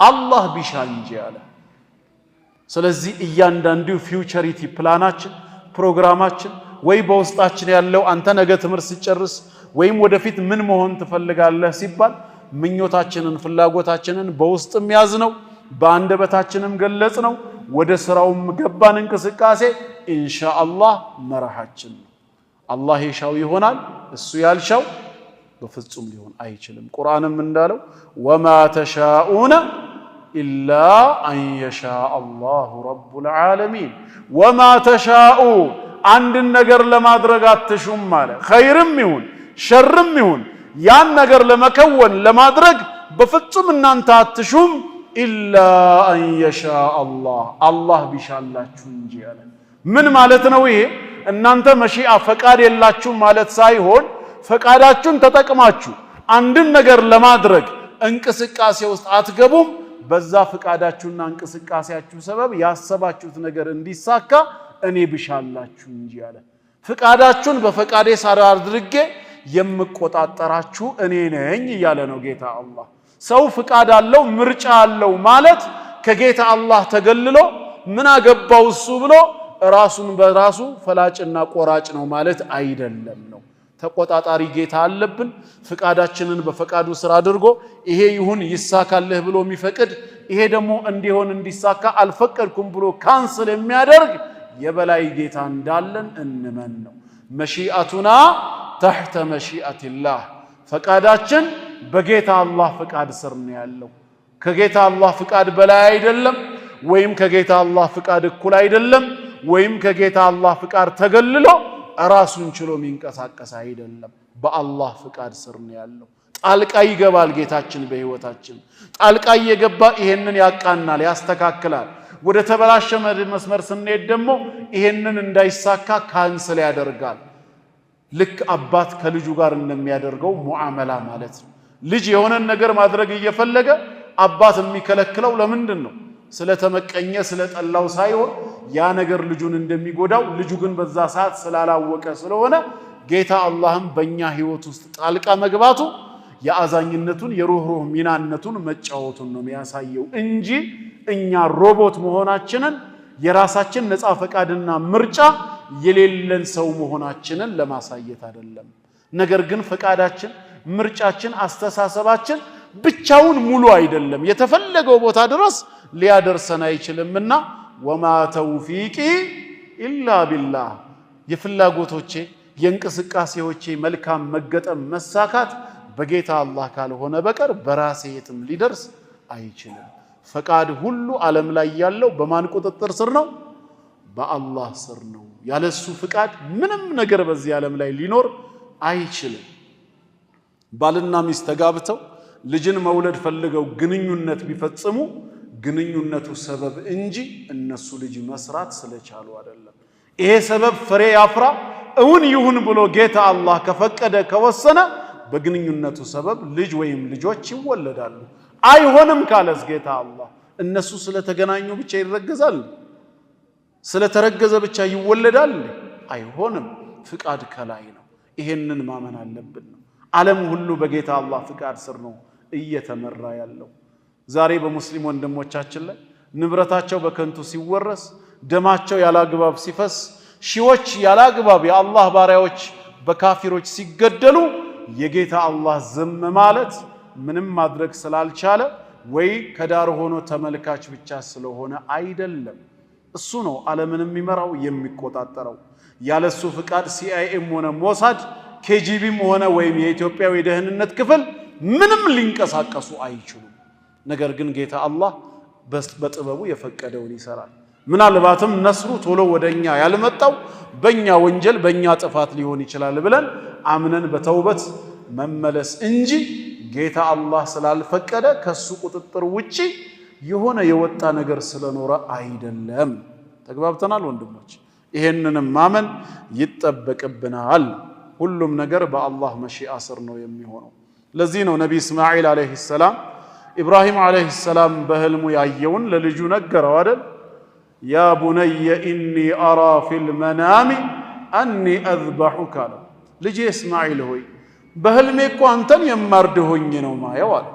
አላህ ቢሻ እንጂ አለ ስለዚህ እያንዳንዱ ፊውቸሪቲ ፕላናችን ፕሮግራማችን ወይ በውስጣችን ያለው አንተ ነገ ትምህርት ሲጨርስ ወይም ወደፊት ምን መሆን ትፈልጋለህ ሲባል ምኞታችንን ፍላጎታችንን በውስጥም ያዝነው በአንደበታችንም ገለጽ ነው ወደ ስራውም ገባን እንቅስቃሴ ኢንሻአላህ መራሃችን አላህ የሻው ይሆናል እሱ ያልሻው በፍጹም ሊሆን አይችልም ቁርአንም እንዳለው ወማ ተሻኡነ ኢላ አን የሻአ አላሁ ረቡል ዓለሚን ወማ ተሻኡ አንድን ነገር ለማድረግ አትሹም ማለት ኸይርም ይሁን ሸርም ይሁን ያን ነገር ለመከወን ለማድረግ በፍጹም እናንተ አትሹም ኢላ አን የሻአ አላህ ቢሻላችሁ እንጂ ያለ ምን ማለት ነው ይሄ እናንተ መሺአ ፈቃድ የላችሁ ማለት ሳይሆን ፈቃዳችሁን ተጠቅማችሁ አንድን ነገር ለማድረግ እንቅስቃሴ ውስጥ አትገቡም በዛ ፈቃዳችሁና እንቅስቃሴያችሁ ሰበብ ያሰባችሁት ነገር እንዲሳካ እኔ ብሻላችሁ እንጂ ያለ ፈቃዳችሁን በፈቃዴ ሳራ አድርጌ የምቆጣጠራችሁ እኔ ነኝ ያለ ነው ጌታ አላህ ሰው ፈቃድ አለው ምርጫ አለው ማለት ከጌታ አላህ ተገልሎ ምን አገባው እሱ ብሎ ራሱን በራሱ ፈላጭና ቆራጭ ነው ማለት አይደለም ነው ተቆጣጣሪ ጌታ አለብን ፈቃዳችንን በፈቃዱ ስራ አድርጎ ይሄ ይሁን ይሳካልህ ብሎ የሚፈቅድ ይሄ ደግሞ እንዲሆን እንዲሳካ አልፈቀድኩም ብሎ ካንስል የሚያደርግ የበላይ ጌታ እንዳለን እንመን ነው መሺአቱና ተህተ መሺአቲላህ ፈቃዳችን በጌታ አላህ ፈቃድ ስር ነው ያለው ከጌታ አላህ ፈቃድ በላይ አይደለም ወይም ከጌታ አላህ ፈቃድ እኩል አይደለም ወይም ከጌታ አላህ ፈቃድ ተገልሎ ራሱን ችሎ የሚንቀሳቀስ አይደለም በአላህ ፈቃድ ስር ነው ያለው ጣልቃ ይገባል ጌታችን በህይወታችን ጣልቃ እየገባ ይሄንን ያቃናል ያስተካክላል ወደ ተበላሸ መስመር ስንሄድ ደግሞ ይሄንን እንዳይሳካ ካንስል ያደርጋል ልክ አባት ከልጁ ጋር እንደሚያደርገው ሙዓመላ ማለት ነው ልጅ የሆነን ነገር ማድረግ እየፈለገ አባት የሚከለክለው ለምንድን ነው ስለተመቀኘ ስለጠላው ሳይሆን ያ ነገር ልጁን እንደሚጎዳው ልጁ ግን በዛ ሰዓት ስላላወቀ ስለሆነ ጌታ አላህም በእኛ ህይወት ውስጥ ጣልቃ መግባቱ የአዛኝነቱን የሩህሩህ ሚናነቱን መጫወቱን ነው የሚያሳየው እንጂ እኛ ሮቦት መሆናችንን የራሳችን ነፃ ፈቃድና ምርጫ የሌለን ሰው መሆናችንን ለማሳየት አይደለም ነገር ግን ፈቃዳችን ምርጫችን አስተሳሰባችን ብቻውን ሙሉ አይደለም የተፈለገው ቦታ ድረስ ሊያደርሰን አይችልምና ወማ ተውፊቂ ኢላ ቢላህ የፍላጎቶቼ የእንቅስቃሴዎቼ መልካም መገጠም መሳካት በጌታ አላህ ካልሆነ በቀር በራሴ የትም ሊደርስ አይችልም ፈቃድ ሁሉ ዓለም ላይ ያለው በማን ቁጥጥር ስር ነው በአላህ ስር ነው ያለሱ ፈቃድ ምንም ነገር በዚህ ዓለም ላይ ሊኖር አይችልም ባልና ሚስት ተጋብተው ልጅን መውለድ ፈልገው ግንኙነት ቢፈጽሙ ግንኙነቱ ሰበብ እንጂ እነሱ ልጅ መስራት ስለቻሉ አይደለም ይሄ ሰበብ ፍሬ ያፍራ እውን ይሁን ብሎ ጌታ አላህ ከፈቀደ ከወሰነ በግንኙነቱ ሰበብ ልጅ ወይም ልጆች ይወለዳሉ አይሆንም ካለስ ጌታ አላህ እነሱ ስለተገናኙ ብቻ ይረገዛል ስለተረገዘ ብቻ ይወለዳል አይሆንም ፍቃድ ከላይ ነው ይሄንን ማመን አለብን ዓለም ሁሉ በጌታ አላህ ፍቃድ ስር ነው እየተመራ ያለው ዛሬ በሙስሊም ወንድሞቻችን ላይ ንብረታቸው በከንቱ ሲወረስ ደማቸው ያላግባብ ሲፈስ ሺዎች ያላግባብ የአላህ ባሪያዎች በካፊሮች ሲገደሉ የጌታ አላህ ዝም ማለት ምንም ማድረግ ስላልቻለ ወይ ከዳር ሆኖ ተመልካች ብቻ ስለሆነ አይደለም እሱ ነው ዓለምን የሚመራው የሚቆጣጠረው ያለሱ ፍቃድ ሲአይኤም ሆነ ሞሳድ ኬጂቢም ሆነ ወይም የኢትዮጵያው የደህንነት ክፍል ምንም ሊንቀሳቀሱ አይችሉም ነገር ግን ጌታ አላህ በጥበቡ የፈቀደውን ይሰራል ምናልባትም ነስሩ ቶሎ ወደኛ ያልመጣው በእኛ ወንጀል በእኛ ጥፋት ሊሆን ይችላል ብለን አምነን በተውበት መመለስ እንጂ ጌታ አላህ ስላልፈቀደ ከሱ ቁጥጥር ውጪ የሆነ የወጣ ነገር ስለኖረ አይደለም ተግባብተናል ወንድሞች ይሄንንም ማመን ይጠበቅብናል ሁሉም ነገር በአላህ መሺአ ስር ነው የሚሆነው ለዚህ ነው ነብይ እስማኤል አለይሂ ሰላም ኢብራሂም አለይሂ ሰላም በህልሙ ያየውን ለልጁ ነገረው አይደል ያ ቡነየ ኢኒ አራ ፊል መናሚ አኒ አዝበሑከ ልጄ እስማኤል ሆይ በህልሜ እኮ አንተን የማርድሆኝ ነው ማየው አለ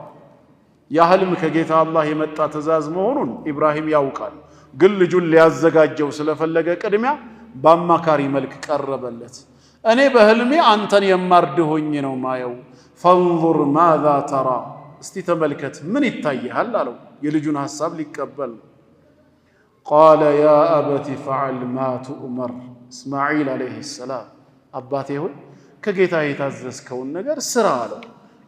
ያ ህልም ከጌታ አላህ የመጣ ትእዛዝ መሆኑን ኢብራሂም ያውቃል ግን ልጁን ሊያዘጋጀው ስለፈለገ ቅድሚያ በአማካሪ መልክ ቀረበለት እኔ በህልሜ አንተን የማርድሆኝ ነው ማየው ፈንዙር ማዛ ተራ እስቲ ተመልከት ምን ይታያል አለው የልጁን ሐሳብ ሊቀበል قال يا أبت فعل ما تؤمر اسماعيل عليه السلام አባቴ ሆይ ከጌታ የታዘዝከውን ነገር ስራ አለው።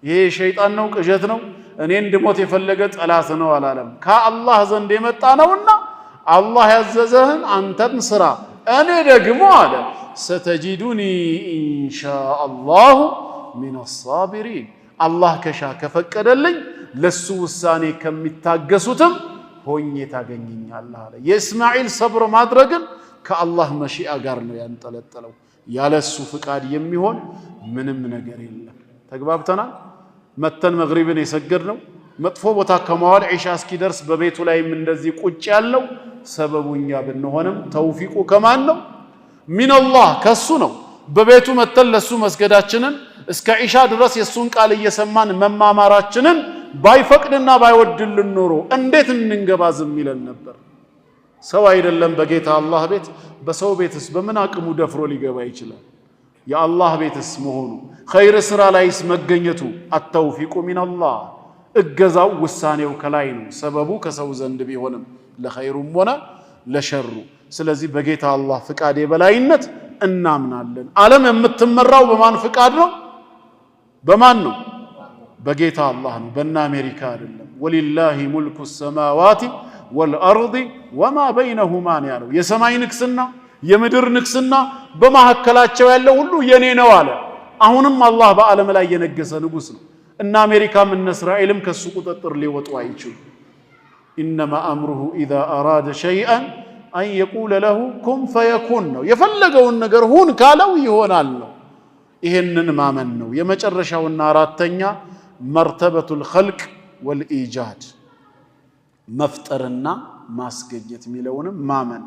ይሄ ሸይጣን ነው ቅዠት ነው እኔ እንድሞት የፈለገ ጠላት ነው አላለም። ከአላህ ዘንድ የመጣ ነውና አላህ ያዘዘህን አንተም ስራ እኔ ደግሞ አለ ስተጂዱኒ ኢንሻአላሁ ሚነ ሳቢሪን አላህ ከሻ ከፈቀደልኝ ለሱ ውሳኔ ከሚታገሱትም ሆኜ ታገኘኛለህ አለ። የእስማኤል ሰብር ማድረግን ከአላህ መሺአ ጋር ነው ያንጠለጠለው። ያለሱ ፍቃድ የሚሆን ምንም ነገር የለም። ተግባብተናል። መተን መግሪብን የሰገድነው መጥፎ ቦታ ከመዋል ዒሻ እስኪደርስ በቤቱ ላይም እንደዚህ ቁጭ ያለው ሰበቡኛ ብንሆንም ተውፊቁ ከማን ነው? ሚነላህ ከሱ ነው። በቤቱ መተን ለሱ መስገዳችንን እስከ ዒሻ ድረስ የሱን ቃል እየሰማን መማማራችንን ባይፈቅድና ባይወድልን ኖሮ እንዴት እንንገባ ዝም ይለን ነበር? ሰው አይደለም በጌታ አላህ ቤት በሰው ቤትስ በምን አቅሙ ደፍሮ ሊገባ ይችላል? የአላህ ቤትስ መሆኑ ኸይር ስራ ላይስ መገኘቱ አተውፊቁ ሚነላህ እገዛው ውሳኔው ከላይ ነው። ሰበቡ ከሰው ዘንድ ቢሆንም ለኸይሩም ሆነ ለሸሩ። ስለዚህ በጌታ አላህ ፍቃድ የበላይነት እናምናለን። ዓለም የምትመራው በማን ፍቃድ ነው? በማን ነው? በጌታ አላህ ነው። በእነ አሜሪካ አይደለም። ወሊላሂ ሙልኩ ሰማዋቲ ወልአርድ ወማ በይነሁማ ነው ያለው። የሰማይ ንግስና የምድር ንግስና በመካከላቸው ያለው ሁሉ የኔ ነው አለ። አሁንም አላህ በዓለም ላይ የነገሰ ንጉስ ነው። እነ አሜሪካም እነ እስራኤልም ከሱ ቁጥጥር ሊወጡ አይችሉም። ኢነማ አምሩሁ ኢዛ አራደ ሸይአን አን የቁለ ለሁ ኩን ፈየኩን ነው። የፈለገውን ነገር ሁን ካለው ይሆናል ነው። ይሄንን ማመን ነው። የመጨረሻውና አራተኛ መርተበቱል ኸልቅ ወልኢጃድ መፍጠርና ማስገኘት የሚለውንም ማመን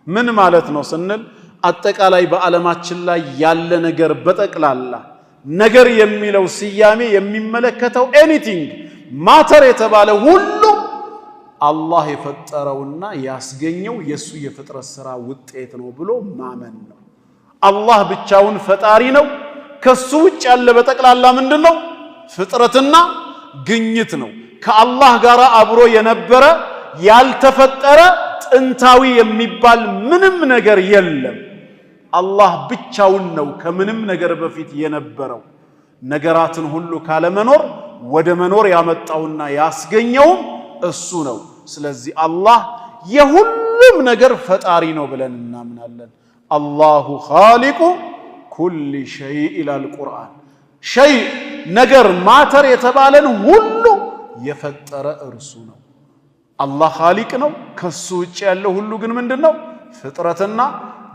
ምን ማለት ነው ስንል አጠቃላይ በዓለማችን ላይ ያለ ነገር በጠቅላላ ነገር የሚለው ስያሜ የሚመለከተው ኤኒቲንግ ማተር የተባለ ሁሉ አላህ የፈጠረውና ያስገኘው የሱ የፍጥረት ሥራ ውጤት ነው ብሎ ማመን ነው። አላህ ብቻውን ፈጣሪ ነው። ከሱ ውጭ ያለ በጠቅላላ ምንድነው? ፍጥረትና ግኝት ነው። ከአላህ ጋር አብሮ የነበረ ያልተፈጠረ ጥንታዊ የሚባል ምንም ነገር የለም። አላህ ብቻውን ነው ከምንም ነገር በፊት የነበረው። ነገራትን ሁሉ ካለመኖር ወደ መኖር ያመጣውና ያስገኘውም እሱ ነው። ስለዚህ አላህ የሁሉም ነገር ፈጣሪ ነው ብለን እናምናለን። አላሁ ኻሊቁ ኩሊ ሸይ ኢላል ቁርአን ሸይ ነገር ማተር የተባለን ሁሉ የፈጠረ እርሱ ነው። አላህ ኻሊቅ ነው። ከሱ ውጭ ያለው ሁሉ ግን ምንድነው? ፍጥረትና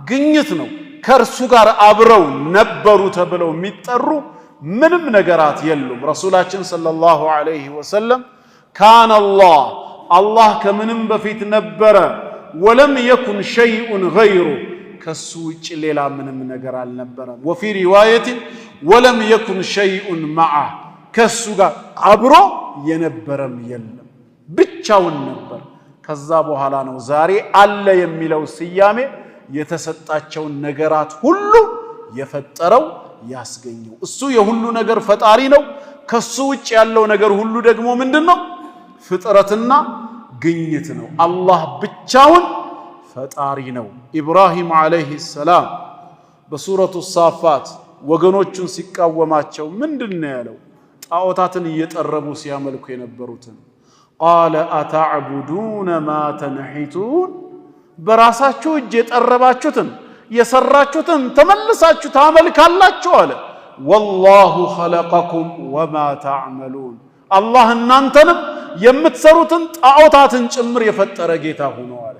ግኝት ነው። ከእርሱ ጋር አብረው ነበሩ ተብለው የሚጠሩ ምንም ነገራት የሉም። ረሱላችን ሰለላሁ ዐለይሂ ወሰለም ካነ አላህ ከምንም በፊት ነበረ፣ ወለም የኩን ሸይኡን ገይሩ ከሱ ውጭ ሌላ ምንም ነገር አልነበረም። ወፊ ሪዋየትን ወለም የኩን ሸይኡን መዐህ ከሱ ጋር አብሮ የነበረም የለም፣ ብቻውን ነበር። ከዛ በኋላ ነው ዛሬ አለ የሚለው ስያሜ የተሰጣቸውን ነገራት ሁሉ የፈጠረው ያስገኘው። እሱ የሁሉ ነገር ፈጣሪ ነው። ከሱ ውጭ ያለው ነገር ሁሉ ደግሞ ምንድነው? ፍጥረትና ግኝት ነው። አላህ ብቻውን ፈጣሪ ነው። ኢብራሂም አለይሂ ሰላም በሱረቱ ሳፋት ወገኖቹን ሲቃወማቸው ምንድነው ያለው? ጣዖታትን እየጠረቡ ሲያመልኩ የነበሩትን ቃለ አተዕቡዱነ ማ ተንሒቱን በራሳችሁ እጅ የጠረባችሁትን የሰራችሁትን ተመልሳችሁ ታመልካላችሁ አለ። ወላሁ ኸለቀኩም ወማ ተዕመሉን አላህ እናንተንም የምትሰሩትን ጣዖታትን ጭምር የፈጠረ ጌታ ሆኖ አለ።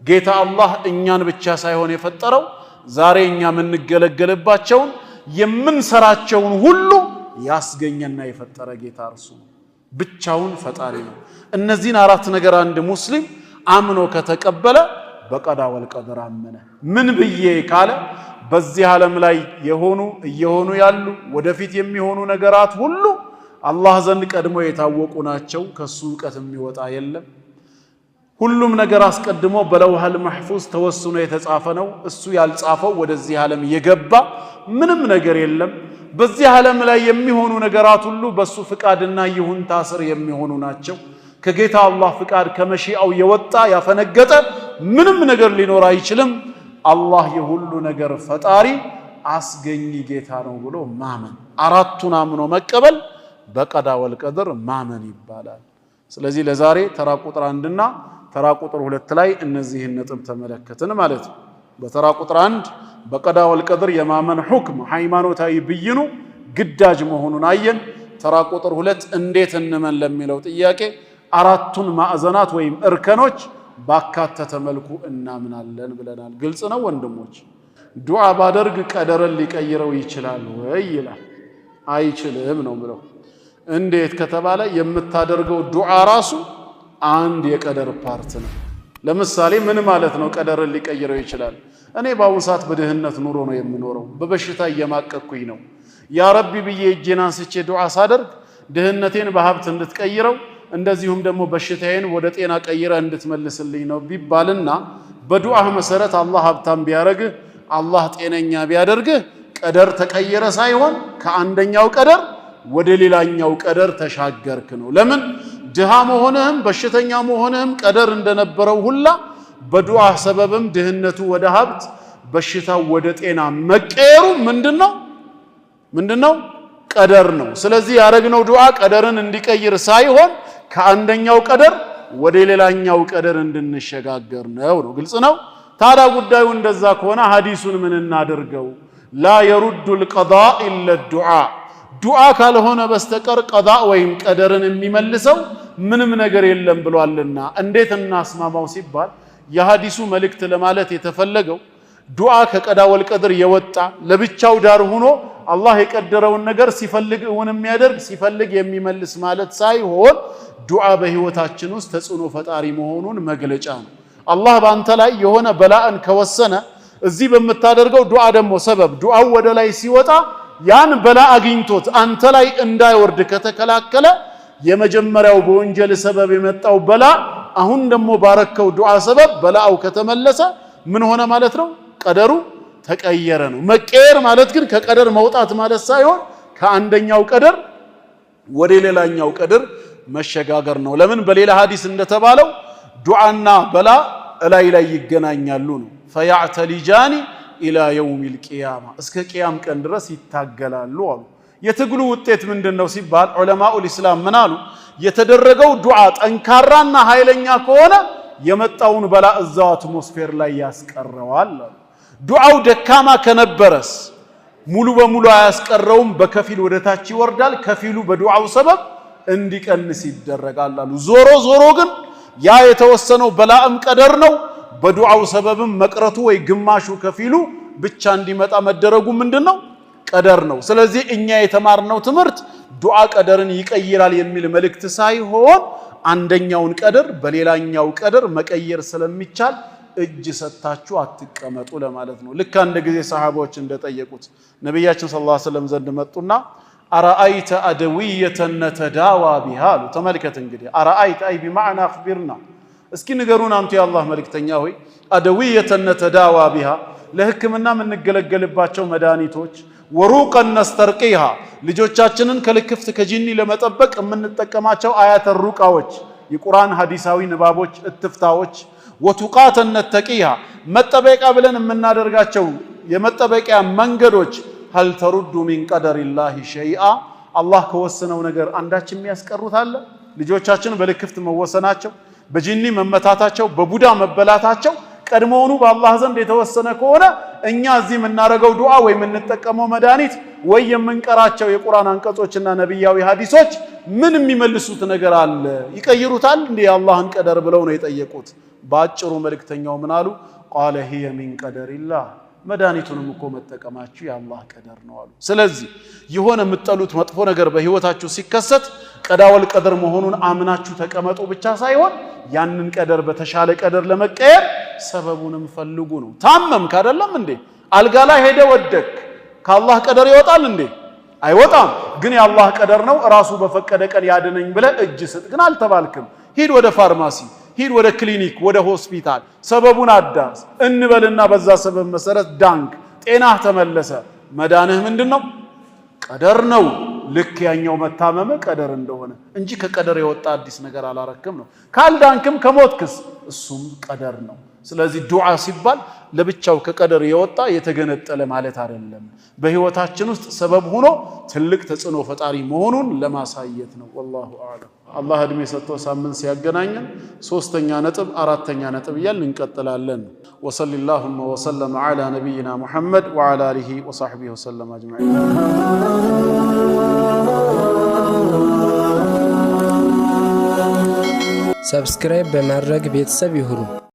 ጌታ አላህ እኛን ብቻ ሳይሆን የፈጠረው ዛሬ እኛ የምንገለገልባቸውን የምንሰራቸውን ሁሉ ያስገኘና የፈጠረ ጌታ እርሱ ነው። ብቻውን ፈጣሪ ነው። እነዚህን አራት ነገር አንድ ሙስሊም አምኖ ከተቀበለ በቀዳ ወልቀድር አመነ። ምን ብዬ ካለ በዚህ ዓለም ላይ እየሆኑ ያሉ ወደፊት የሚሆኑ ነገራት ሁሉ አላህ ዘንድ ቀድሞ የታወቁ ናቸው። ከሱ ዕውቀት የሚወጣ የለም። ሁሉም ነገር አስቀድሞ በለውሃል መሕፉዝ ተወስኖ የተጻፈ ነው። እሱ ያልጻፈው ወደዚህ ዓለም የገባ ምንም ነገር የለም። በዚህ ዓለም ላይ የሚሆኑ ነገራት ሁሉ በሱ ፍቃድና ይሁንታ ስር የሚሆኑ ናቸው። ከጌታ አላህ ፍቃድ ከመሺአው የወጣ ያፈነገጠ ምንም ነገር ሊኖር አይችልም። አላህ የሁሉ ነገር ፈጣሪ አስገኝ ጌታ ነው ብሎ ማመን አራቱን አምኖ መቀበል በቀዳ ወልቀድር ማመን ይባላል። ስለዚህ ለዛሬ ተራ ቁጥር 1 እና ተራ ቁጥር 2 ላይ እነዚህን ነጥብ ተመለከትን ማለት ነው። በተራ ቁጥር 1 በቀዳ ወልቀድር የማመን ሁክም ሃይማኖታዊ ብይኑ ግዳጅ መሆኑን አየን። ተራ ቁጥር 2 እንዴት እንመን ለሚለው ጥያቄ አራቱን ማዕዘናት ወይም እርከኖች ባካተተ መልኩ እናምናለን ብለናል። ግልጽ ነው ወንድሞች? ዱዓ ባደርግ ቀደርን ሊቀይረው ይችላል ወይ ይላል። አይችልም ነው ብለው። እንዴት ከተባለ የምታደርገው ዱዓ ራሱ አንድ የቀደር ፓርት ነው። ለምሳሌ ምን ማለት ነው ቀደርን ሊቀይረው ይችላል? እኔ በአሁኑ ሰዓት በድህነት ኑሮ ነው የምኖረው፣ በበሽታ እየማቀቅኩኝ ነው። ያ ረቢ ብዬ እጄን አንስቼ ዱዓ ሳደርግ ድህነቴን በሀብት እንድትቀይረው እንደዚሁም ደግሞ በሽታዬን ወደ ጤና ቀይረ እንድትመልስልኝ ነው ቢባልና በዱዓህ መሰረት አላህ ሀብታም ቢያረግህ አላህ ጤነኛ ቢያደርግህ ቀደር ተቀየረ ሳይሆን ከአንደኛው ቀደር ወደ ሌላኛው ቀደር ተሻገርክ ነው። ለምን ድሃ መሆንህም በሽተኛ መሆንህም ቀደር እንደነበረው ሁላ በዱዓህ ሰበብም ድህነቱ ወደ ሀብት በሽታው ወደ ጤና መቀየሩ ምንድነው? ቀደር ነው። ስለዚህ ያረግነው ዱዓ ቀደርን እንዲቀይር ሳይሆን ከአንደኛው ቀደር ወደ ሌላኛው ቀደር እንድንሸጋገር ነው። ግልጽ ነው? ታዲያ ጉዳዩ እንደዛ ከሆነ ሐዲሱን ምን እናድርገው? ላ የሩዱ القضاء الا الدعاء ዱዓ ካልሆነ በስተቀር ቀዳ ወይም ቀደርን የሚመልሰው ምንም ነገር የለም ብሏልና እንዴት እናስማማው ሲባል የሐዲሱ መልእክት ለማለት የተፈለገው ዱዓ ከቀዳ ወልቀድር የወጣ ለብቻው ዳር ሆኖ አላህ የቀደረውን ነገር ሲፈልግ እውን የሚያደርግ ሲፈልግ የሚመልስ ማለት ሳይሆን ዱዓ በህይወታችን ውስጥ ተጽዕኖ ፈጣሪ መሆኑን መግለጫ ነው። አላህ ባንተ ላይ የሆነ በላእን ከወሰነ እዚህ በመታደርገው ዱዓ ደግሞ ሰበብ ዱዓው ወደ ላይ ሲወጣ ያን በላ አግኝቶት አንተ ላይ እንዳይወርድ ከተከላከለ የመጀመሪያው በወንጀል ሰበብ የመጣው በላ አሁን ደግሞ ባረከው ዱዓ ሰበብ በላው ከተመለሰ ምን ሆነ ማለት ነው? ቀደሩ ተቀየረ ነው። መቀየር ማለት ግን ከቀደር መውጣት ማለት ሳይሆን ከአንደኛው ቀደር ወደ ሌላኛው ቀደር መሸጋገር ነው። ለምን በሌላ ሐዲስ እንደተባለው ዱዓና በላ ላይ ይገናኛሉ ነው። ፈያዕተሊጃኒ ኢላ የውሚል ቂያማ እስከ ቂያም ቀን ድረስ ይታገላሉ አሉ። የትግሉ ውጤት ምንድነው ሲባል ዑለማኡል ኢስላም ምን አሉ? የተደረገው ዱዓ ጠንካራና ኃይለኛ ከሆነ የመጣውን በላ እዛው አትሞስፌር ላይ ያስቀረዋል አሉ። ዱዓው ደካማ ከነበረስ ሙሉ በሙሉ አያስቀረውም፣ በከፊል ወደታች ይወርዳል፣ ከፊሉ በዱዓው ሰበብ እንዲቀንስ ይደረጋል አሉ። ዞሮ ግን ያ የተወሰነው በላእም ቀደር ነው፣ በዱዓው ሰበብም መቅረቱ ወይ ግማሹ ከፊሉ ብቻ እንዲመጣ መደረጉ ምንድነው? ቀደር ነው። ስለዚህ እኛ የተማርነው ትምህርት ዱዓ ቀደርን ይቀይራል የሚል መልእክት ሳይሆን አንደኛውን ቀደር በሌላኛው ቀደር መቀየር ስለሚቻል እጅ ሰጣችሁ አትቀመጡ ለማለት ነው። ልክ አንድ ጊዜ ሰሃቦች እንደጠየቁት ነብያችን ሰለላሁ ዐለይሂ ወሰለም ዘንድ መጡና አራአይተ አደዊየተን ነተዳዋ ቢሃ አሉ። ተመልከት እንግዲህ አራአይተ አይ بمعنى አخبرنا እስኪ ንገሩን አንተ የአላህ መልእክተኛ ሆይ አደዊየተን ነተዳዋ ቢሃ ለህክምና የምንገለገልባቸው መድኃኒቶች ወሩቀን ነስተርቂሃ ልጆቻችንን ከልክፍት ከጂኒ ለመጠበቅ የምንጠቀማቸው አያተ ሩቃዎች የቁርአን ሐዲሳዊ ንባቦች እትፍታዎች ወቱቃተን ነተቂሃ መጠበቂያ ብለን የምናደርጋቸው የመጠበቂያ መንገዶች هل ترد من قدر الله شيئا الله ከወሰነው ነገር አንዳችም የሚያስቀሩት አለ? ልጆቻችን በልክፍት መወሰናቸው በጂኒ መመታታቸው በቡዳ መበላታቸው ቀድሞውኑ በአላህ ዘንድ የተወሰነ ከሆነ እኛ እዚህ የምናረገው ዱዓ ወይ የምንጠቀመው መድኃኒት ወይ የምንቀራቸው የቁርአን አንቀጾችና ነብያዊ ሐዲሶች ምን የሚመልሱት ነገር አለ? ይቀይሩታል እንዴ የአላህን ቀደር ብለው ነው የጠየቁት። ባጭሩ መልእክተኛው ምን አሉ? قال هي من قدر الله መድኃኒቱንም እኮ መጠቀማችሁ የአላህ ቀደር ነው አሉ። ስለዚህ የሆነ የምትጠሉት መጥፎ ነገር በህይወታችሁ ሲከሰት ቀዳወል ቀደር መሆኑን አምናችሁ ተቀመጡ ብቻ ሳይሆን ያንን ቀደር በተሻለ ቀደር ለመቀየር ሰበቡንም ፈልጉ ነው። ታመምክ አይደለም እንዴ? አልጋ ላይ ሄደ ወደክ ከአላህ ቀደር ይወጣል እንዴ? አይወጣም። ግን የአላህ ቀደር ነው ራሱ በፈቀደ ቀን ያድነኝ ብለ እጅ ስጥ ግን አልተባልክም። ሂድ ወደ ፋርማሲ ሂድ ወደ ክሊኒክ ወደ ሆስፒታል ሰበቡን አዳርስ እንበልና በዛ ሰበብ መሰረት ዳንክ ጤናህ ተመለሰ። መዳንህ ምንድነው? ቀደር ነው። ልክ ያኛው መታመመ ቀደር እንደሆነ እንጂ ከቀደር የወጣ አዲስ ነገር አላረክም ነው። ካልዳንክም ከሞትክስ እሱም ቀደር ነው። ስለዚህ ዱዓ ሲባል ለብቻው ከቀደር የወጣ የተገነጠለ ማለት አይደለም በህይወታችን ውስጥ ሰበብ ሆኖ ትልቅ ተጽዕኖ ፈጣሪ መሆኑን ለማሳየት ነው والله اعلم አላህ እድሜ ሰጥቶ ሳምንት ሲያገናኘን ሶስተኛ ነጥብ አራተኛ ነጥብ እያልን እንቀጥላለን وصلى اللهم وسلم على نبينا محمد وعلى اله وصحبه وسلم اجمعين ሰብስክራይብ በማድረግ ቤተሰብ ይሁኑ